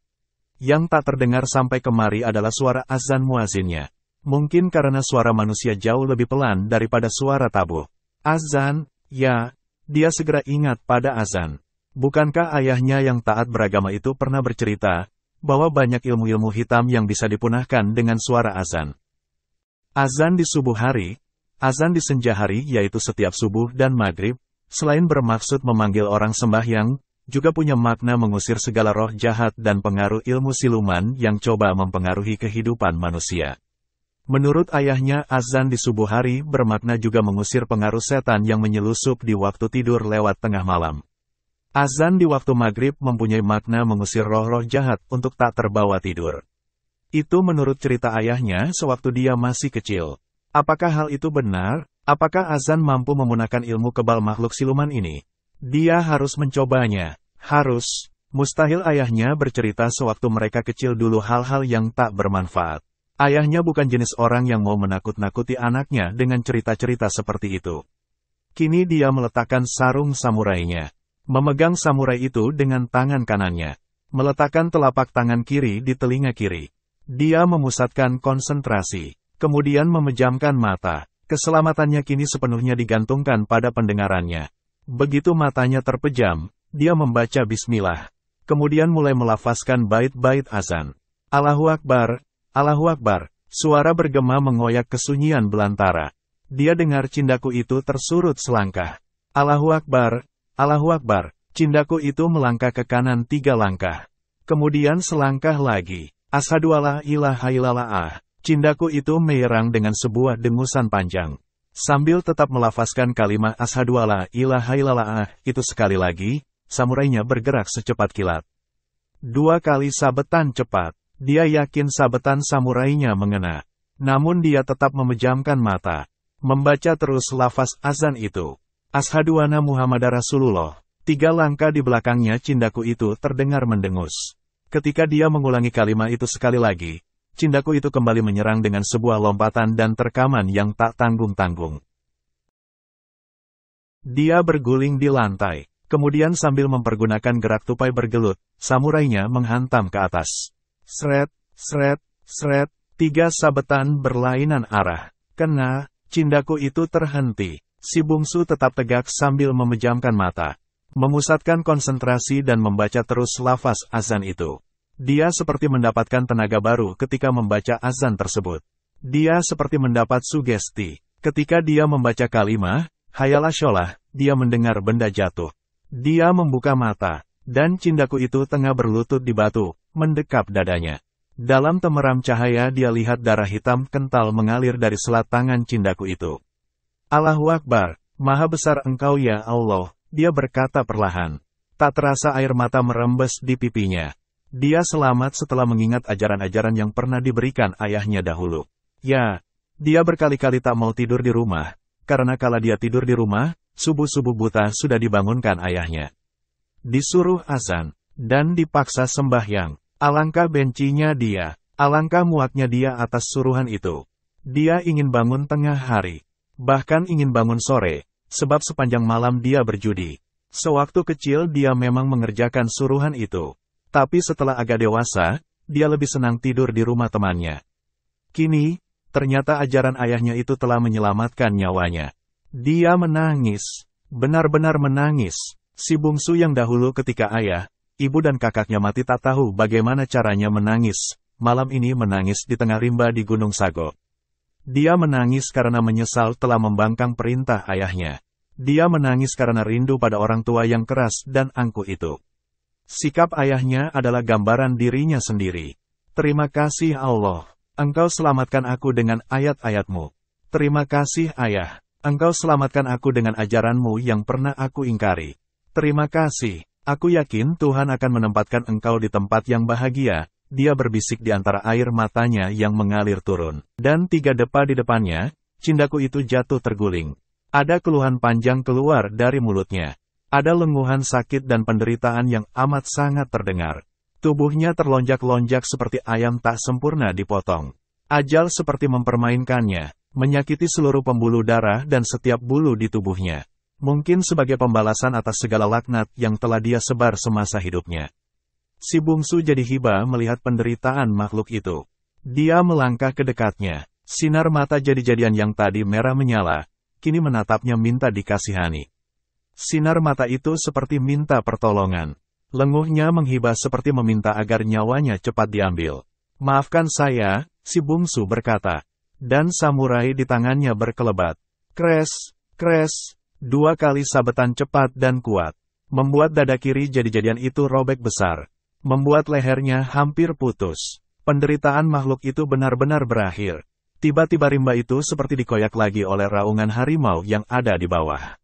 Yang tak terdengar sampai kemari adalah suara azan muazinnya. Mungkin karena suara manusia jauh lebih pelan daripada suara tabuh. Azan, ya, dia segera ingat pada azan. Bukankah ayahnya yang taat beragama itu pernah bercerita bahwa banyak ilmu-ilmu hitam yang bisa dipunahkan dengan suara azan? Azan di subuh hari, azan di senja hari yaitu setiap subuh dan maghrib, selain bermaksud memanggil orang sembahyang, juga punya makna mengusir segala roh jahat dan pengaruh ilmu siluman yang coba mempengaruhi kehidupan manusia. Menurut ayahnya, azan di subuh hari bermakna juga mengusir pengaruh setan yang menyelusup di waktu tidur lewat tengah malam. Azan di waktu maghrib mempunyai makna mengusir roh-roh jahat untuk tak terbawa tidur. Itu menurut cerita ayahnya sewaktu dia masih kecil. Apakah hal itu benar? Apakah azan mampu memunahkan ilmu kebal makhluk siluman ini? Dia harus mencobanya. Harus. Mustahil ayahnya bercerita sewaktu mereka kecil dulu hal-hal yang tak bermanfaat. Ayahnya bukan jenis orang yang mau menakut-nakuti anaknya dengan cerita-cerita seperti itu. Kini dia meletakkan sarung samurainya. Memegang samurai itu dengan tangan kanannya. Meletakkan telapak tangan kiri di telinga kiri. Dia memusatkan konsentrasi. Kemudian memejamkan mata. Keselamatannya kini sepenuhnya digantungkan pada pendengarannya. Begitu matanya terpejam, dia membaca bismillah. Kemudian mulai melafazkan bait-bait azan. Allahu Akbar. Allahu Akbar, suara bergema mengoyak kesunyian belantara. Dia dengar cindaku itu tersurut selangkah. Allahu Akbar, Allahu Akbar, cindaku itu melangkah ke kanan 3 langkah. Kemudian selangkah lagi. Asyhadu alla ilaha illallah. Cindaku itu menyerang dengan sebuah dengusan panjang. Sambil tetap melafazkan kalimat asyhadu alla ilaha illallah itu sekali lagi, samurainya bergerak secepat kilat. 2 kali sabetan cepat. Dia yakin sabetan samurainya mengena. Namun dia tetap memejamkan mata. Membaca terus lafaz azan itu. Asyhadu anna Muhammadar Rasulullah. 3 langkah di belakangnya cindaku itu terdengar mendengus. Ketika dia mengulangi kalimat itu sekali lagi, cindaku itu kembali menyerang dengan sebuah lompatan dan terkaman yang tak tanggung-tanggung. Dia berguling di lantai. Kemudian sambil mempergunakan gerak tupai bergelut, samurainya menghantam ke atas. Sret, sret, sret, 3 sabetan berlainan arah. Kena, cindaku itu terhenti. Si bungsu tetap tegak sambil memejamkan mata. Memusatkan konsentrasi dan membaca terus lafaz azan itu. Dia seperti mendapatkan tenaga baru ketika membaca azan tersebut. Dia seperti mendapat sugesti. Ketika dia membaca kalimat, hayala sholah, dia mendengar benda jatuh. Dia membuka mata, dan cindaku itu tengah berlutut di batu. Mendekap dadanya. Dalam temeram cahaya dia lihat darah hitam kental mengalir dari selat tangan cindaku itu. Allahu Akbar, Maha Besar Engkau ya Allah, dia berkata perlahan. Tak terasa air mata merembes di pipinya. Dia selamat setelah mengingat ajaran-ajaran yang pernah diberikan ayahnya dahulu. Ya, dia berkali-kali tak mau tidur di rumah, karena kala dia tidur di rumah, subuh-subuh buta sudah dibangunkan ayahnya. Disuruh azan. Dan dipaksa sembahyang. Alangkah bencinya dia, alangkah muaknya dia atas suruhan itu. Dia ingin bangun tengah hari, bahkan ingin bangun sore, sebab sepanjang malam dia berjudi. Sewaktu kecil dia memang mengerjakan suruhan itu. Tapi setelah agak dewasa, dia lebih senang tidur di rumah temannya. Kini, ternyata ajaran ayahnya itu telah menyelamatkan nyawanya. Dia menangis, benar-benar menangis. Si bungsu yang dahulu ketika ayah, ibu dan kakaknya mati tak tahu bagaimana caranya menangis, malam ini menangis di tengah rimba di Gunung Sago. Dia menangis karena menyesal telah membangkang perintah ayahnya. Dia menangis karena rindu pada orang tua yang keras dan angkuh itu. Sikap ayahnya adalah gambaran dirinya sendiri. Terima kasih Allah, Engkau selamatkan aku dengan ayat-ayat-Mu. Terima kasih Ayah, Engkau selamatkan aku dengan ajaran-Mu yang pernah aku ingkari. Terima kasih, aku yakin Tuhan akan menempatkan engkau di tempat yang bahagia. Dia berbisik di antara air matanya yang mengalir turun. Dan 3 depa di depannya, cindaku itu jatuh terguling. Ada keluhan panjang keluar dari mulutnya. Ada lenguhan sakit dan penderitaan yang amat sangat terdengar. Tubuhnya terlonjak-lonjak seperti ayam tak sempurna dipotong. Ajal seperti mempermainkannya, menyakiti seluruh pembuluh darah dan setiap bulu di tubuhnya. Mungkin sebagai pembalasan atas segala laknat yang telah dia sebar semasa hidupnya. Si bungsu jadi hibah melihat penderitaan makhluk itu. Dia melangkah ke dekatnya. Sinar mata jadi-jadian yang tadi merah menyala, kini menatapnya minta dikasihani. Sinar mata itu seperti minta pertolongan. Lenguhnya menghibah seperti meminta agar nyawanya cepat diambil. Maafkan saya, si bungsu berkata. Dan samurai di tangannya berkelebat. Kres, kres, 2 kali sabetan cepat dan kuat. Membuat dada kiri jadi-jadian itu robek besar. Membuat lehernya hampir putus. Penderitaan makhluk itu benar-benar berakhir. Tiba-tiba rimba itu seperti dikoyak lagi oleh raungan harimau yang ada di bawah.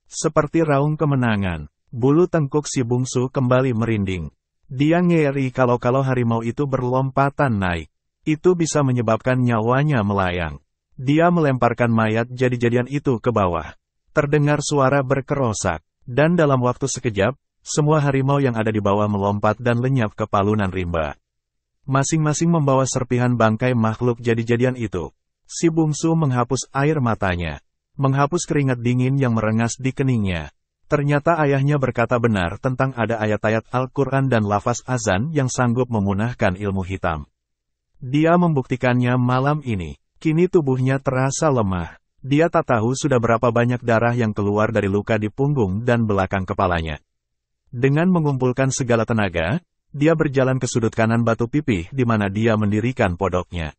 Seperti raung kemenangan, bulu tengkuk si bungsu kembali merinding. Dia ngeri kalau harimau itu berlompatan naik. Itu bisa menyebabkan nyawanya melayang. Dia melemparkan mayat jadi-jadian itu ke bawah. Terdengar suara berkerosak, dan dalam waktu sekejap, semua harimau yang ada di bawah melompat dan lenyap ke palunan rimba. Masing-masing membawa serpihan bangkai makhluk jadi-jadian itu. Si bungsu menghapus air matanya. Menghapus keringat dingin yang merengas di keningnya. Ternyata ayahnya berkata benar tentang ada ayat-ayat Al-Quran dan lafaz azan yang sanggup memunahkan ilmu hitam. Dia membuktikannya malam ini. Kini tubuhnya terasa lemah. Dia tak tahu sudah berapa banyak darah yang keluar dari luka di punggung dan belakang kepalanya. Dengan mengumpulkan segala tenaga, dia berjalan ke sudut kanan batu pipih di mana dia mendirikan pondoknya.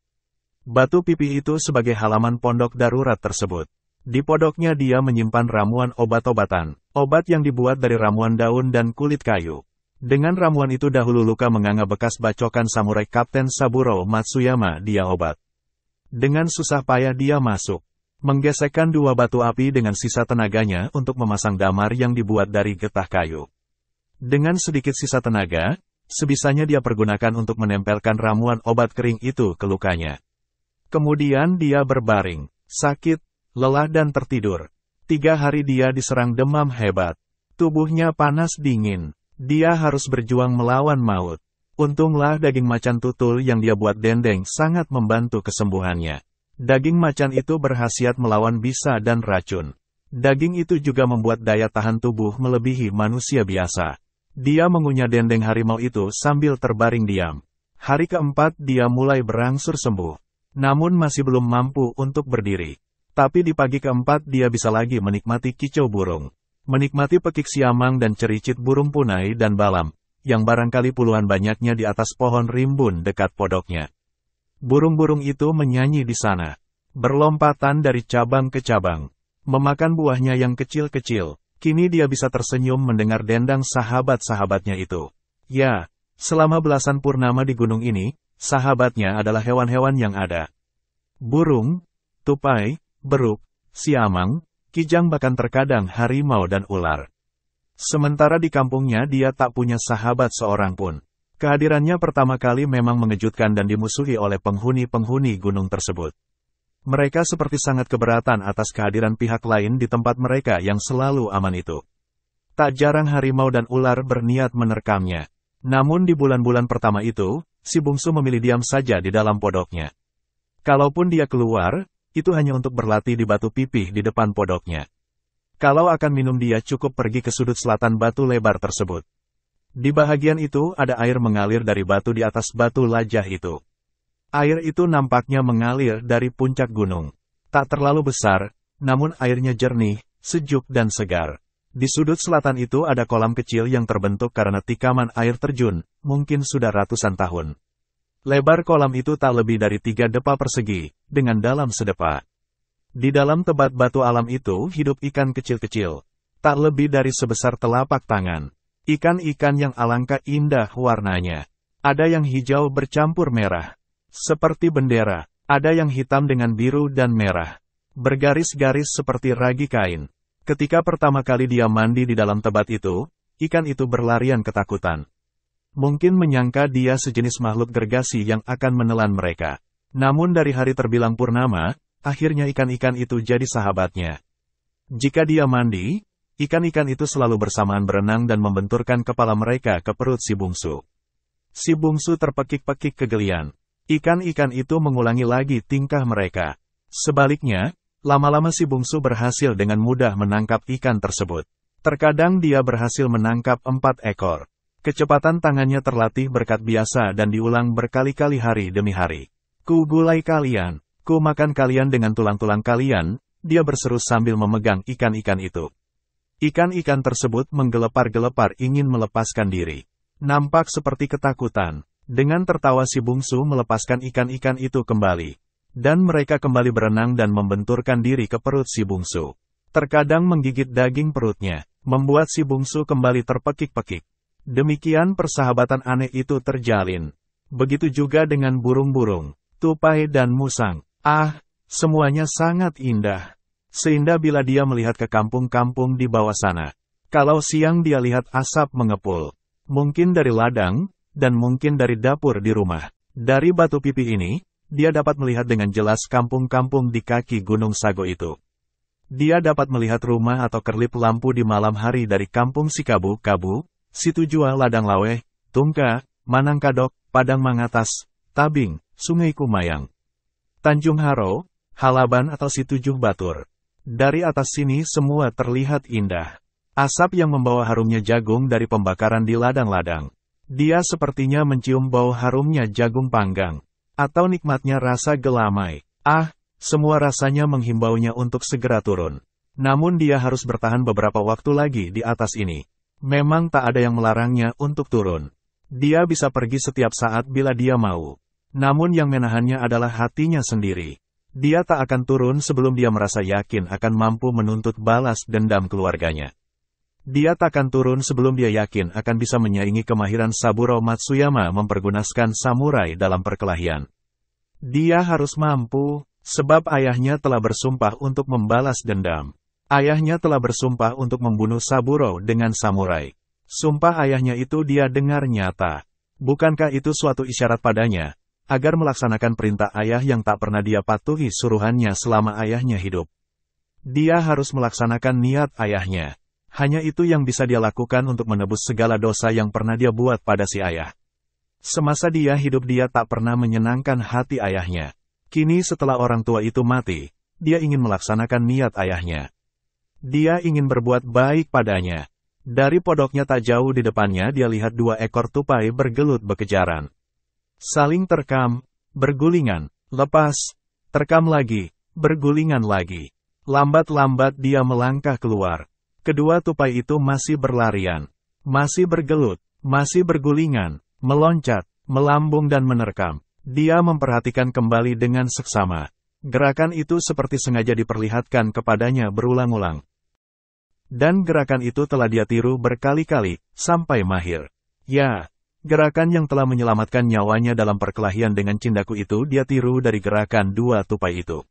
Batu pipih itu sebagai halaman pondok darurat tersebut. Di pondoknya dia menyimpan ramuan obat-obatan, obat yang dibuat dari ramuan daun dan kulit kayu. Dengan ramuan itu dahulu luka menganga bekas bacokan samurai Kapten Saburo Matsuyama dia obat. Dengan susah payah dia masuk, menggesekkan 2 batu api dengan sisa tenaganya untuk memasang damar yang dibuat dari getah kayu. Dengan sedikit sisa tenaga, sebisanya dia pergunakan untuk menempelkan ramuan obat kering itu ke lukanya. Kemudian dia berbaring, sakit, lelah dan tertidur. 3 hari dia diserang demam hebat. Tubuhnya panas dingin. Dia harus berjuang melawan maut. Untunglah daging macan tutul yang dia buat dendeng sangat membantu kesembuhannya. Daging macan itu berkhasiat melawan bisa dan racun. Daging itu juga membuat daya tahan tubuh melebihi manusia biasa. Dia mengunyah dendeng harimau itu sambil terbaring diam. Hari keempat dia mulai berangsur sembuh. Namun masih belum mampu untuk berdiri. Tapi di pagi keempat dia bisa lagi menikmati kicau burung. Menikmati pekik siamang dan cericit burung punai dan balam, yang barangkali puluhan banyaknya di atas pohon rimbun dekat pondoknya. Burung-burung itu menyanyi di sana. Berlompatan dari cabang ke cabang. Memakan buahnya yang kecil-kecil. Kini dia bisa tersenyum mendengar dendang sahabat-sahabatnya itu. Ya, selama belasan purnama di gunung ini, sahabatnya adalah hewan-hewan yang ada. Burung, tupai, beruk, siamang, kijang bahkan terkadang harimau dan ular. Sementara di kampungnya dia tak punya sahabat seorang pun. Kehadirannya pertama kali memang mengejutkan dan dimusuhi oleh penghuni-penghuni gunung tersebut. Mereka seperti sangat keberatan atas kehadiran pihak lain di tempat mereka yang selalu aman itu. Tak jarang harimau dan ular berniat menerkamnya. Namun di bulan-bulan pertama itu, si bungsu memilih diam saja di dalam pondoknya. Kalaupun dia keluar, itu hanya untuk berlatih di batu pipih di depan pondoknya. Kalau akan minum dia cukup pergi ke sudut selatan batu lebar tersebut. Di bahagian itu ada air mengalir dari batu di atas batu lajah itu. Air itu nampaknya mengalir dari puncak gunung. Tak terlalu besar, namun airnya jernih, sejuk dan segar. Di sudut selatan itu ada kolam kecil yang terbentuk karena tikaman air terjun, mungkin sudah ratusan tahun. Lebar kolam itu tak lebih dari 3 depa persegi, dengan dalam sedepa. Di dalam tebat batu alam itu hidup ikan kecil-kecil, tak lebih dari sebesar telapak tangan. Ikan-ikan yang alangkah indah warnanya. Ada yang hijau bercampur merah, seperti bendera. Ada yang hitam dengan biru dan merah, bergaris-garis seperti ragi kain. Ketika pertama kali dia mandi di dalam tebat itu, ikan itu berlarian ketakutan. Mungkin menyangka dia sejenis makhluk gergasi yang akan menelan mereka. Namun dari hari terbilang purnama, akhirnya ikan-ikan itu jadi sahabatnya. Jika dia mandi, ikan-ikan itu selalu bersamaan berenang dan membenturkan kepala mereka ke perut si bungsu. Si bungsu terpekik-pekik kegelian. Ikan-ikan itu mengulangi lagi tingkah mereka. Sebaliknya, lama-lama si bungsu berhasil dengan mudah menangkap ikan tersebut. Terkadang dia berhasil menangkap 4 ekor. Kecepatan tangannya terlatih berkat biasa dan diulang berkali-kali hari demi hari. Ku gulai kalian, ku makan kalian dengan tulang-tulang kalian, dia berseru sambil memegang ikan-ikan itu. Ikan-ikan tersebut menggelepar-gelepar ingin melepaskan diri. Nampak seperti ketakutan. Dengan tertawa si bungsu melepaskan ikan-ikan itu kembali. Dan mereka kembali berenang dan membenturkan diri ke perut si bungsu. Terkadang menggigit daging perutnya, membuat si bungsu kembali terpekik-pekik. Demikian persahabatan aneh itu terjalin. Begitu juga dengan burung-burung, tupai dan musang. Semuanya sangat indah. Seindah bila dia melihat ke kampung-kampung di bawah sana. Kalau siang dia lihat asap mengepul. Mungkin dari ladang, dan mungkin dari dapur di rumah. Dari batu pipi ini, dia dapat melihat dengan jelas kampung-kampung di kaki Gunung Sago itu. Dia dapat melihat rumah atau kerlip lampu di malam hari dari kampung Sikabu-Kabu, Situjua Ladang Laweh, Tungka, Manangkadok, Padang Mangatas, Tabing, Sungai Kumayang, Tanjung Haro, Halaban atau Situjuh Batur. Dari atas sini semua terlihat indah. Asap yang membawa harumnya jagung dari pembakaran di ladang-ladang. Dia sepertinya mencium bau harumnya jagung panggang. Atau nikmatnya rasa gelamai. Semua rasanya menghimbaunya untuk segera turun. Namun dia harus bertahan beberapa waktu lagi di atas ini. Memang tak ada yang melarangnya untuk turun. Dia bisa pergi setiap saat bila dia mau. Namun yang menahannya adalah hatinya sendiri. Dia tak akan turun sebelum dia merasa yakin akan mampu menuntut balas dendam keluarganya. Dia takkan turun sebelum dia yakin akan bisa menyaingi kemahiran Saburo Matsuyama mempergunakan samurai dalam perkelahian. Dia harus mampu, sebab ayahnya telah bersumpah untuk membalas dendam. Ayahnya telah bersumpah untuk membunuh Saburo dengan samurai. Sumpah ayahnya itu dia dengar nyata. Bukankah itu suatu isyarat padanya, agar melaksanakan perintah ayah yang tak pernah dia patuhi suruhannya selama ayahnya hidup? Dia harus melaksanakan niat ayahnya. Hanya itu yang bisa dia lakukan untuk menebus segala dosa yang pernah dia buat pada si ayah. Semasa dia hidup dia tak pernah menyenangkan hati ayahnya. Kini setelah orang tua itu mati, dia ingin melaksanakan niat ayahnya. Dia ingin berbuat baik padanya. Dari podoknya tak jauh di depannya dia lihat 2 ekor tupai bergelut bekejaran. Saling terkam, bergulingan, lepas, terkam lagi, bergulingan lagi. Lambat-lambat dia melangkah keluar. Kedua tupai itu masih berlarian, masih bergelut, masih bergulingan, meloncat, melambung dan menerkam. Dia memperhatikan kembali dengan seksama. Gerakan itu seperti sengaja diperlihatkan kepadanya berulang-ulang. Dan gerakan itu telah dia tiru berkali-kali, sampai mahir. Ya, gerakan yang telah menyelamatkan nyawanya dalam perkelahian dengan cindaku itu dia tiru dari gerakan 2 tupai itu.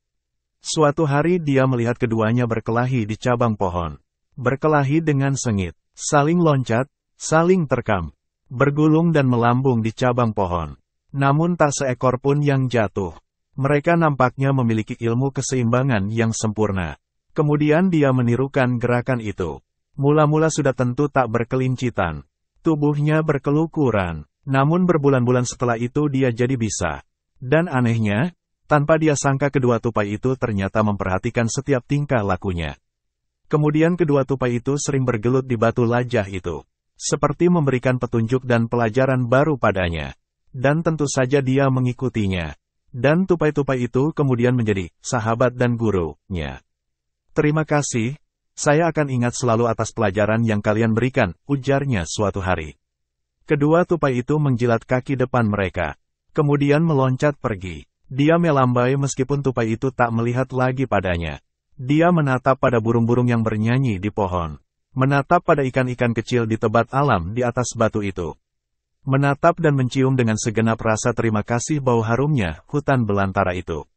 Suatu hari dia melihat keduanya berkelahi di cabang pohon. Berkelahi dengan sengit, saling loncat, saling terkam, bergulung dan melambung di cabang pohon. Namun tak seekor pun yang jatuh. Mereka nampaknya memiliki ilmu keseimbangan yang sempurna. Kemudian dia menirukan gerakan itu. Mula-mula sudah tentu tak berkelincitan. Tubuhnya berkelukuran. Namun berbulan-bulan setelah itu dia jadi bisa. Dan anehnya, tanpa dia sangka kedua tupai itu ternyata memperhatikan setiap tingkah lakunya. Kemudian kedua tupai itu sering bergelut di batu lajah itu. Seperti memberikan petunjuk dan pelajaran baru padanya. Dan tentu saja dia mengikutinya. Dan tupai-tupai itu kemudian menjadi sahabat dan gurunya. Terima kasih, saya akan ingat selalu atas pelajaran yang kalian berikan, ujarnya suatu hari. Kedua tupai itu menjilat kaki depan mereka. Kemudian meloncat pergi. Dia melambai meskipun tupai itu tak melihat lagi padanya. Dia menatap pada burung-burung yang bernyanyi di pohon. Menatap pada ikan-ikan kecil di tebat alam di atas batu itu. Menatap dan mencium dengan segenap rasa terima kasih bau harumnya hutan belantara itu.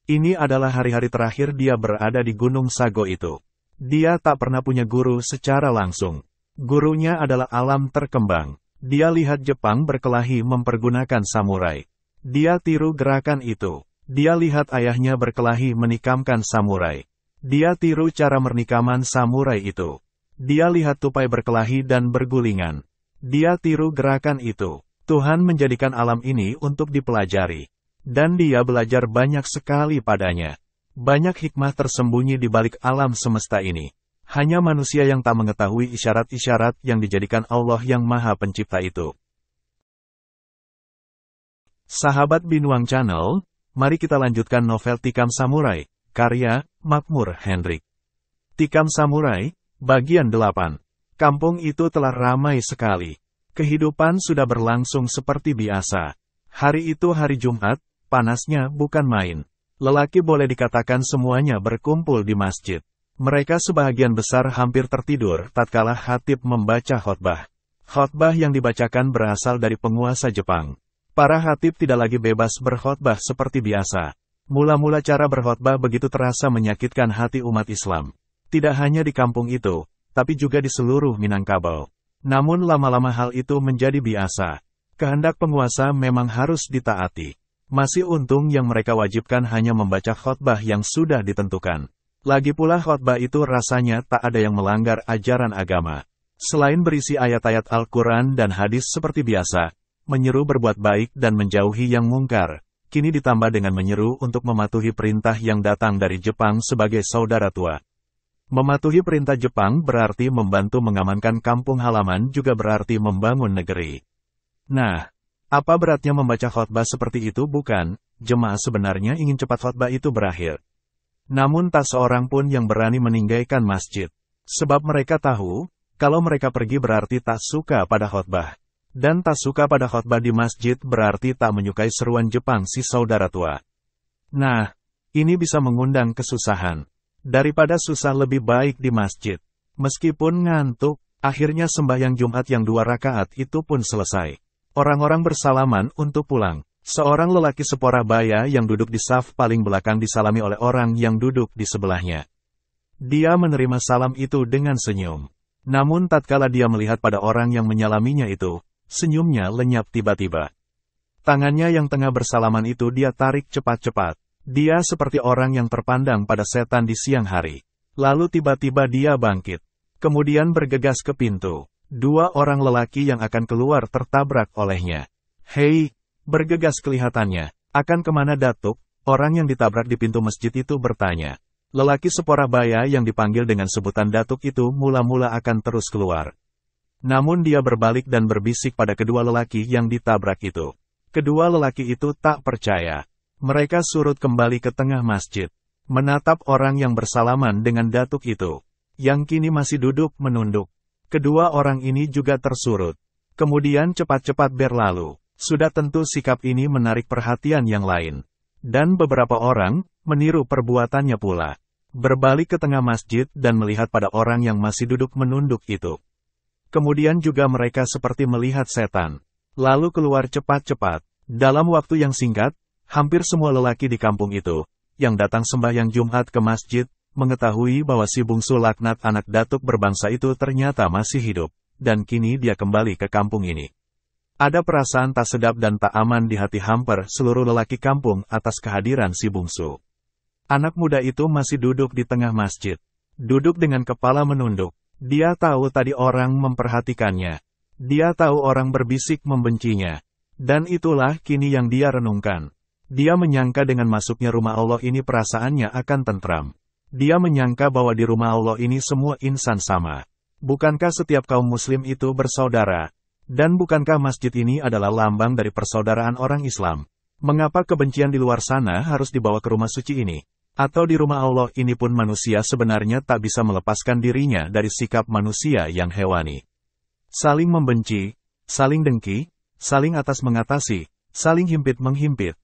Ini adalah hari-hari terakhir dia berada di Gunung Sago itu. Dia tak pernah punya guru secara langsung. Gurunya adalah alam terkembang. Dia lihat Jepang berkelahi mempergunakan samurai. Dia tiru gerakan itu. Dia lihat ayahnya berkelahi menikamkan samurai. Dia tiru cara mernikaman samurai itu. Dia lihat tupai berkelahi dan bergulingan. Dia tiru gerakan itu. Tuhan menjadikan alam ini untuk dipelajari. Dan dia belajar banyak sekali padanya. Banyak hikmah tersembunyi di balik alam semesta ini. Hanya manusia yang tak mengetahui isyarat-isyarat yang dijadikan Allah yang Maha Pencipta itu. Sahabat Binuang Channel, mari kita lanjutkan novel Tikam Samurai, karya Makmur Hendrik. Tikam Samurai, bagian 8. Kampung itu telah ramai sekali. Kehidupan sudah berlangsung seperti biasa. Hari itu hari Jumat, panasnya bukan main. Lelaki boleh dikatakan semuanya berkumpul di masjid. Mereka sebahagian besar hampir tertidur tatkala khatib membaca khotbah. Khotbah yang dibacakan berasal dari penguasa Jepang. Para khatib tidak lagi bebas berkhotbah seperti biasa. Mula-mula cara berkhotbah begitu terasa menyakitkan hati umat Islam. Tidak hanya di kampung itu, tapi juga di seluruh Minangkabau. Namun lama-lama hal itu menjadi biasa. Kehendak penguasa memang harus ditaati. Masih untung yang mereka wajibkan hanya membaca khotbah yang sudah ditentukan. Lagi pula khotbah itu rasanya tak ada yang melanggar ajaran agama. Selain berisi ayat-ayat Al-Quran dan hadis seperti biasa, menyeru berbuat baik dan menjauhi yang mungkar, kini ditambah dengan menyeru untuk mematuhi perintah yang datang dari Jepang sebagai saudara tua. Mematuhi perintah Jepang berarti membantu mengamankan kampung halaman juga berarti membangun negeri. Nah, apa beratnya membaca khotbah seperti itu bukan? Jemaah sebenarnya ingin cepat khotbah itu berakhir. Namun tak seorang pun yang berani meninggalkan masjid. Sebab mereka tahu, kalau mereka pergi berarti tak suka pada khotbah. Dan tak suka pada khotbah di masjid berarti tak menyukai seruan Jepang si saudara tua. Nah, ini bisa mengundang kesusahan. Daripada susah lebih baik di masjid. Meskipun ngantuk, akhirnya sembahyang Jumat yang 2 rakaat itu pun selesai. Orang-orang bersalaman untuk pulang. Seorang lelaki sepora baya yang duduk di saf paling belakang disalami oleh orang yang duduk di sebelahnya. Dia menerima salam itu dengan senyum. Namun tatkala dia melihat pada orang yang menyalaminya itu, senyumnya lenyap tiba-tiba. Tangannya yang tengah bersalaman itu dia tarik cepat-cepat. Dia seperti orang yang terpandang pada setan di siang hari. Lalu tiba-tiba dia bangkit. Kemudian bergegas ke pintu. 2 orang lelaki yang akan keluar tertabrak olehnya. Hei! Bergegas kelihatannya. Akan kemana Datuk? Orang yang ditabrak di pintu masjid itu bertanya. Lelaki sepora baya yang dipanggil dengan sebutan Datuk itu mula-mula akan terus keluar. Namun dia berbalik dan berbisik pada kedua lelaki yang ditabrak itu. Kedua lelaki itu tak percaya. Mereka surut kembali ke tengah masjid. Menatap orang yang bersalaman dengan Datuk itu. Yang kini masih duduk menunduk. Kedua orang ini juga tersurut. Kemudian cepat-cepat berlalu. Sudah tentu sikap ini menarik perhatian yang lain. Dan beberapa orang meniru perbuatannya pula. Berbalik ke tengah masjid dan melihat pada orang yang masih duduk menunduk itu. Kemudian juga mereka seperti melihat setan. Lalu keluar cepat-cepat. Dalam waktu yang singkat, hampir semua lelaki di kampung itu, yang datang sembahyang Jumat ke masjid, mengetahui bahwa si bungsu laknat anak Datuk berbangsa itu ternyata masih hidup, dan kini dia kembali ke kampung ini. Ada perasaan tak sedap dan tak aman di hati hampir seluruh lelaki kampung atas kehadiran si bungsu. Anak muda itu masih duduk di tengah masjid. Duduk dengan kepala menunduk. Dia tahu tadi orang memperhatikannya. Dia tahu orang berbisik membencinya. Dan itulah kini yang dia renungkan. Dia menyangka dengan masuknya rumah Allah ini perasaannya akan tentram. Dia menyangka bahwa di rumah Allah ini semua insan sama. Bukankah setiap kaum muslim itu bersaudara? Dan bukankah masjid ini adalah lambang dari persaudaraan orang Islam? Mengapa kebencian di luar sana harus dibawa ke rumah suci ini? Atau di rumah Allah ini pun manusia sebenarnya tak bisa melepaskan dirinya dari sikap manusia yang hewani. Saling membenci, saling dengki, saling atas mengatasi, saling himpit-menghimpit.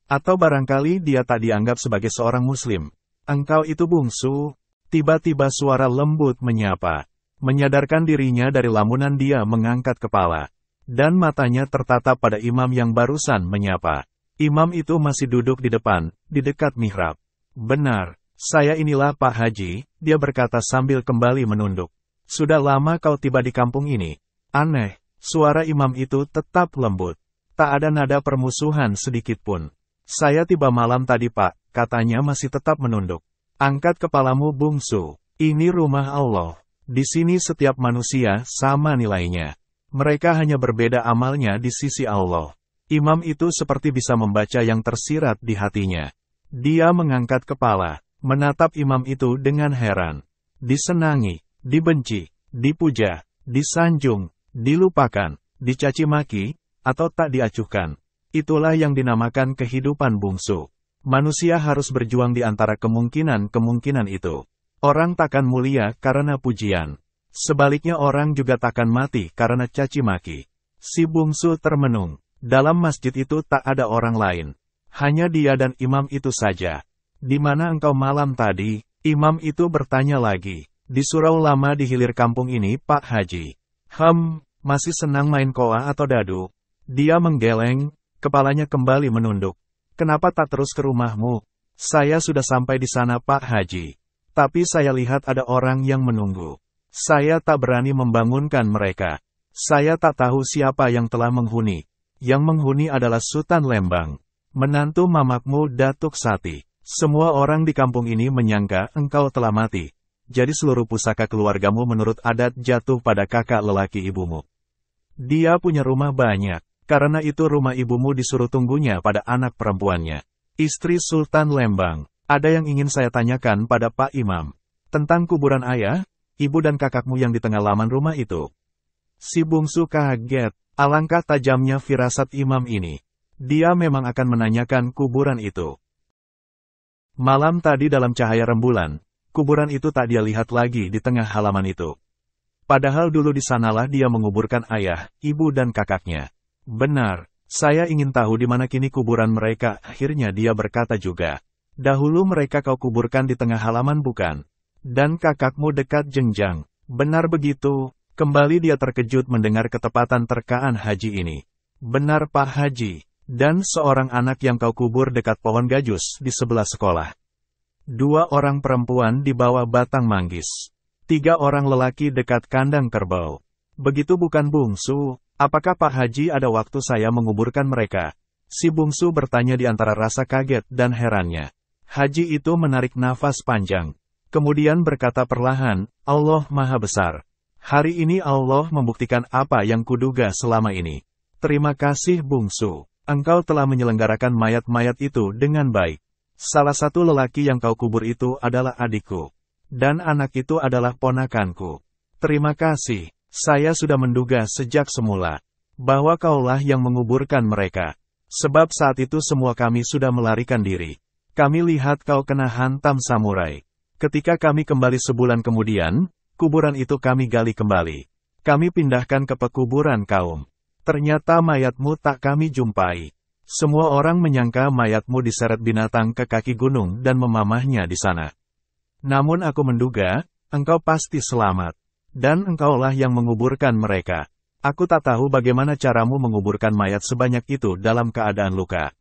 Atau barangkali dia tak dianggap sebagai seorang muslim. Engkau itu bungsu. Tiba-tiba suara lembut menyapa. Menyadarkan dirinya dari lamunan, dia mengangkat kepala. Dan matanya tertatap pada imam yang barusan menyapa. Imam itu masih duduk di depan, di dekat mihrab. Benar, saya inilah Pak Haji, dia berkata sambil kembali menunduk. Sudah lama kau tiba di kampung ini. Aneh, suara imam itu tetap lembut. Tak ada nada permusuhan sedikitpun. Saya tiba malam tadi Pak, katanya masih tetap menunduk. Angkat kepalamu bungsu, ini rumah Allah. Di sini setiap manusia sama nilainya. Mereka hanya berbeda amalnya di sisi Allah. Imam itu seperti bisa membaca yang tersirat di hatinya. Dia mengangkat kepala, menatap imam itu dengan heran. Disenangi, dibenci, dipuja, disanjung, dilupakan, dicaci maki, atau tak diacuhkan. Itulah yang dinamakan kehidupan bungsu. Manusia harus berjuang di antara kemungkinan-kemungkinan itu. Orang takkan mulia karena pujian. Sebaliknya orang juga takkan mati karena caci maki. Si bungsu termenung. Dalam masjid itu tak ada orang lain. Hanya dia dan imam itu saja. Di mana engkau malam tadi? Imam itu bertanya lagi. Di surau lama di hilir kampung ini Pak Haji. Masih senang main koa atau dadu? Dia menggeleng. Kepalanya kembali menunduk. Kenapa tak terus ke rumahmu? Saya sudah sampai di sana Pak Haji. Tapi saya lihat ada orang yang menunggu. Saya tak berani membangunkan mereka. Saya tak tahu siapa yang telah menghuni. Yang menghuni adalah Sultan Lembang. Menantu mamakmu Datuk Sati. Semua orang di kampung ini menyangka engkau telah mati. Jadi seluruh pusaka keluargamu menurut adat jatuh pada kakak lelaki ibumu. Dia punya rumah banyak. Karena itu rumah ibumu disuruh tunggunya pada anak perempuannya. Istri Sultan Lembang. Ada yang ingin saya tanyakan pada Pak Imam. Tentang kuburan ayah, ibu dan kakakmu yang di tengah laman rumah itu. Si bungsu kaget. Alangkah tajamnya firasat imam ini. Dia memang akan menanyakan kuburan itu. Malam tadi dalam cahaya rembulan, kuburan itu tak dia lihat lagi di tengah halaman itu. Padahal dulu di sanalah dia menguburkan ayah, ibu dan kakaknya. Benar, saya ingin tahu di mana kini kuburan mereka. Akhirnya dia berkata juga. Dahulu mereka kau kuburkan di tengah halaman bukan? Dan kakakmu dekat jenjang. Benar begitu. Kembali dia terkejut mendengar ketepatan terkaan Haji ini. Benar Pak Haji. Dan seorang anak yang kau kubur dekat pohon gajus di sebelah sekolah. 2 orang perempuan di bawah batang manggis. 3 orang lelaki dekat kandang kerbau. Begitu bukan bungsu? Apakah Pak Haji ada waktu saya menguburkan mereka? Si bungsu bertanya di antara rasa kaget dan herannya. Haji itu menarik nafas panjang. Kemudian berkata perlahan, Allah Maha Besar. Hari ini Allah membuktikan apa yang kuduga selama ini. Terima kasih bungsu. Engkau telah menyelenggarakan mayat-mayat itu dengan baik. Salah satu lelaki yang kau kubur itu adalah adikku. Dan anak itu adalah ponakanku. Terima kasih. Saya sudah menduga sejak semula, bahwa kaulah yang menguburkan mereka. Sebab saat itu semua kami sudah melarikan diri. Kami lihat kau kena hantam samurai. Ketika kami kembali sebulan kemudian, kuburan itu kami gali kembali. Kami pindahkan ke pekuburan kaum. Ternyata mayatmu tak kami jumpai. Semua orang menyangka mayatmu diseret binatang ke kaki gunung dan memamahnya di sana. Namun aku menduga, engkau pasti selamat. Dan engkaulah yang menguburkan mereka. Aku tak tahu bagaimana caramu menguburkan mayat sebanyak itu dalam keadaan luka.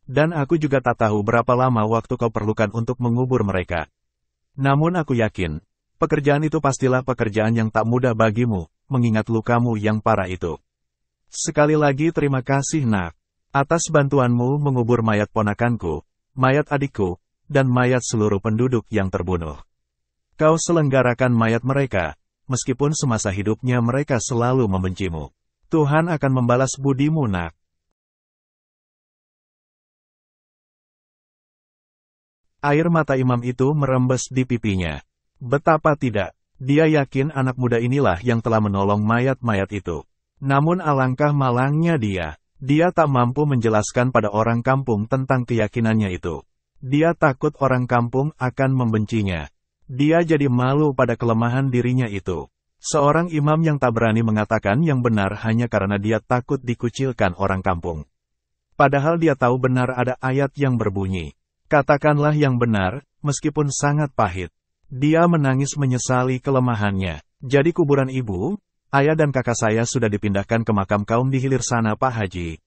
Dan aku juga tak tahu berapa lama waktu kau perlukan untuk mengubur mereka. Namun aku yakin, pekerjaan itu pastilah pekerjaan yang tak mudah bagimu, mengingat lukamu yang parah itu. Sekali lagi terima kasih nak, atas bantuanmu mengubur mayat ponakanku, mayat adikku, dan mayat seluruh penduduk yang terbunuh. Kau selenggarakan mayat mereka. Meskipun semasa hidupnya mereka selalu membencimu. Tuhan akan membalas budimu nak. Air mata imam itu merembes di pipinya. Betapa tidak. Dia yakin anak muda inilah yang telah menolong mayat-mayat itu. Namun alangkah malangnya dia. Dia tak mampu menjelaskan pada orang kampung tentang keyakinannya itu. Dia takut orang kampung akan membencinya. Dia jadi malu pada kelemahan dirinya itu. Seorang imam yang tak berani mengatakan yang benar hanya karena dia takut dikucilkan orang kampung. Padahal dia tahu benar ada ayat yang berbunyi, "Katakanlah yang benar, meskipun sangat pahit." Dia menangis menyesali kelemahannya. "Jadi kuburan ibu, ayah dan kakak saya sudah dipindahkan ke makam kaum di hilir sana, Pak Haji."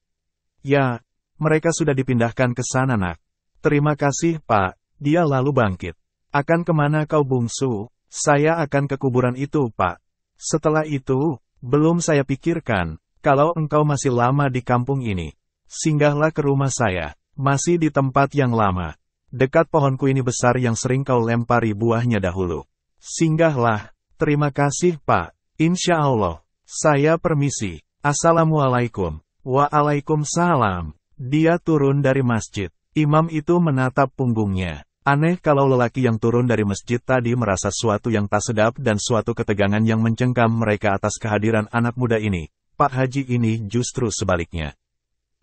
"Ya, mereka sudah dipindahkan ke sana, Nak." "Terima kasih, Pak." Dia lalu bangkit. "Akan kemana kau, bungsu?" "Saya akan ke kuburan itu, Pak." "Setelah itu, belum saya pikirkan, kalau engkau masih lama di kampung ini, singgahlah ke rumah saya, masih di tempat yang lama. Dekat pohonku ini besar yang sering kau lempari buahnya dahulu. Singgahlah." "Terima kasih, Pak. Insya Allah. Saya permisi. Assalamualaikum." "Waalaikumsalam." Dia turun dari masjid. Imam itu menatap punggungnya. Aneh kalau lelaki yang turun dari masjid tadi merasa suatu yang tak sedap dan suatu ketegangan yang mencengkam mereka atas kehadiran anak muda ini. Pak Haji ini justru sebaliknya.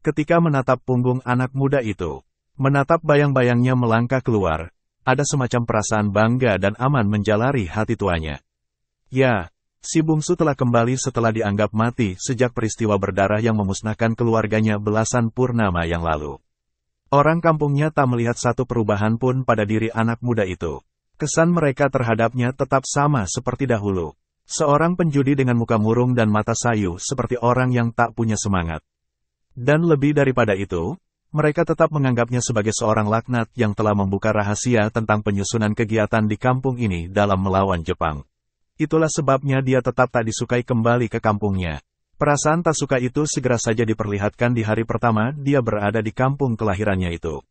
Ketika menatap punggung anak muda itu, menatap bayang-bayangnya melangkah keluar, ada semacam perasaan bangga dan aman menjalari hati tuanya. Ya, si bungsu telah kembali setelah dianggap mati sejak peristiwa berdarah yang memusnahkan keluarganya belasan purnama yang lalu. Orang kampungnya tak melihat satu perubahan pun pada diri anak muda itu. Kesan mereka terhadapnya tetap sama seperti dahulu. Seorang penjudi dengan muka murung dan mata sayu seperti orang yang tak punya semangat. Dan lebih daripada itu, mereka tetap menganggapnya sebagai seorang laknat yang telah membuka rahasia tentang penyusunan kegiatan di kampung ini dalam melawan Jepang. Itulah sebabnya dia tetap tak disukai kembali ke kampungnya. Perasaan tak suka itu segera saja diperlihatkan di hari pertama dia berada di kampung kelahirannya itu.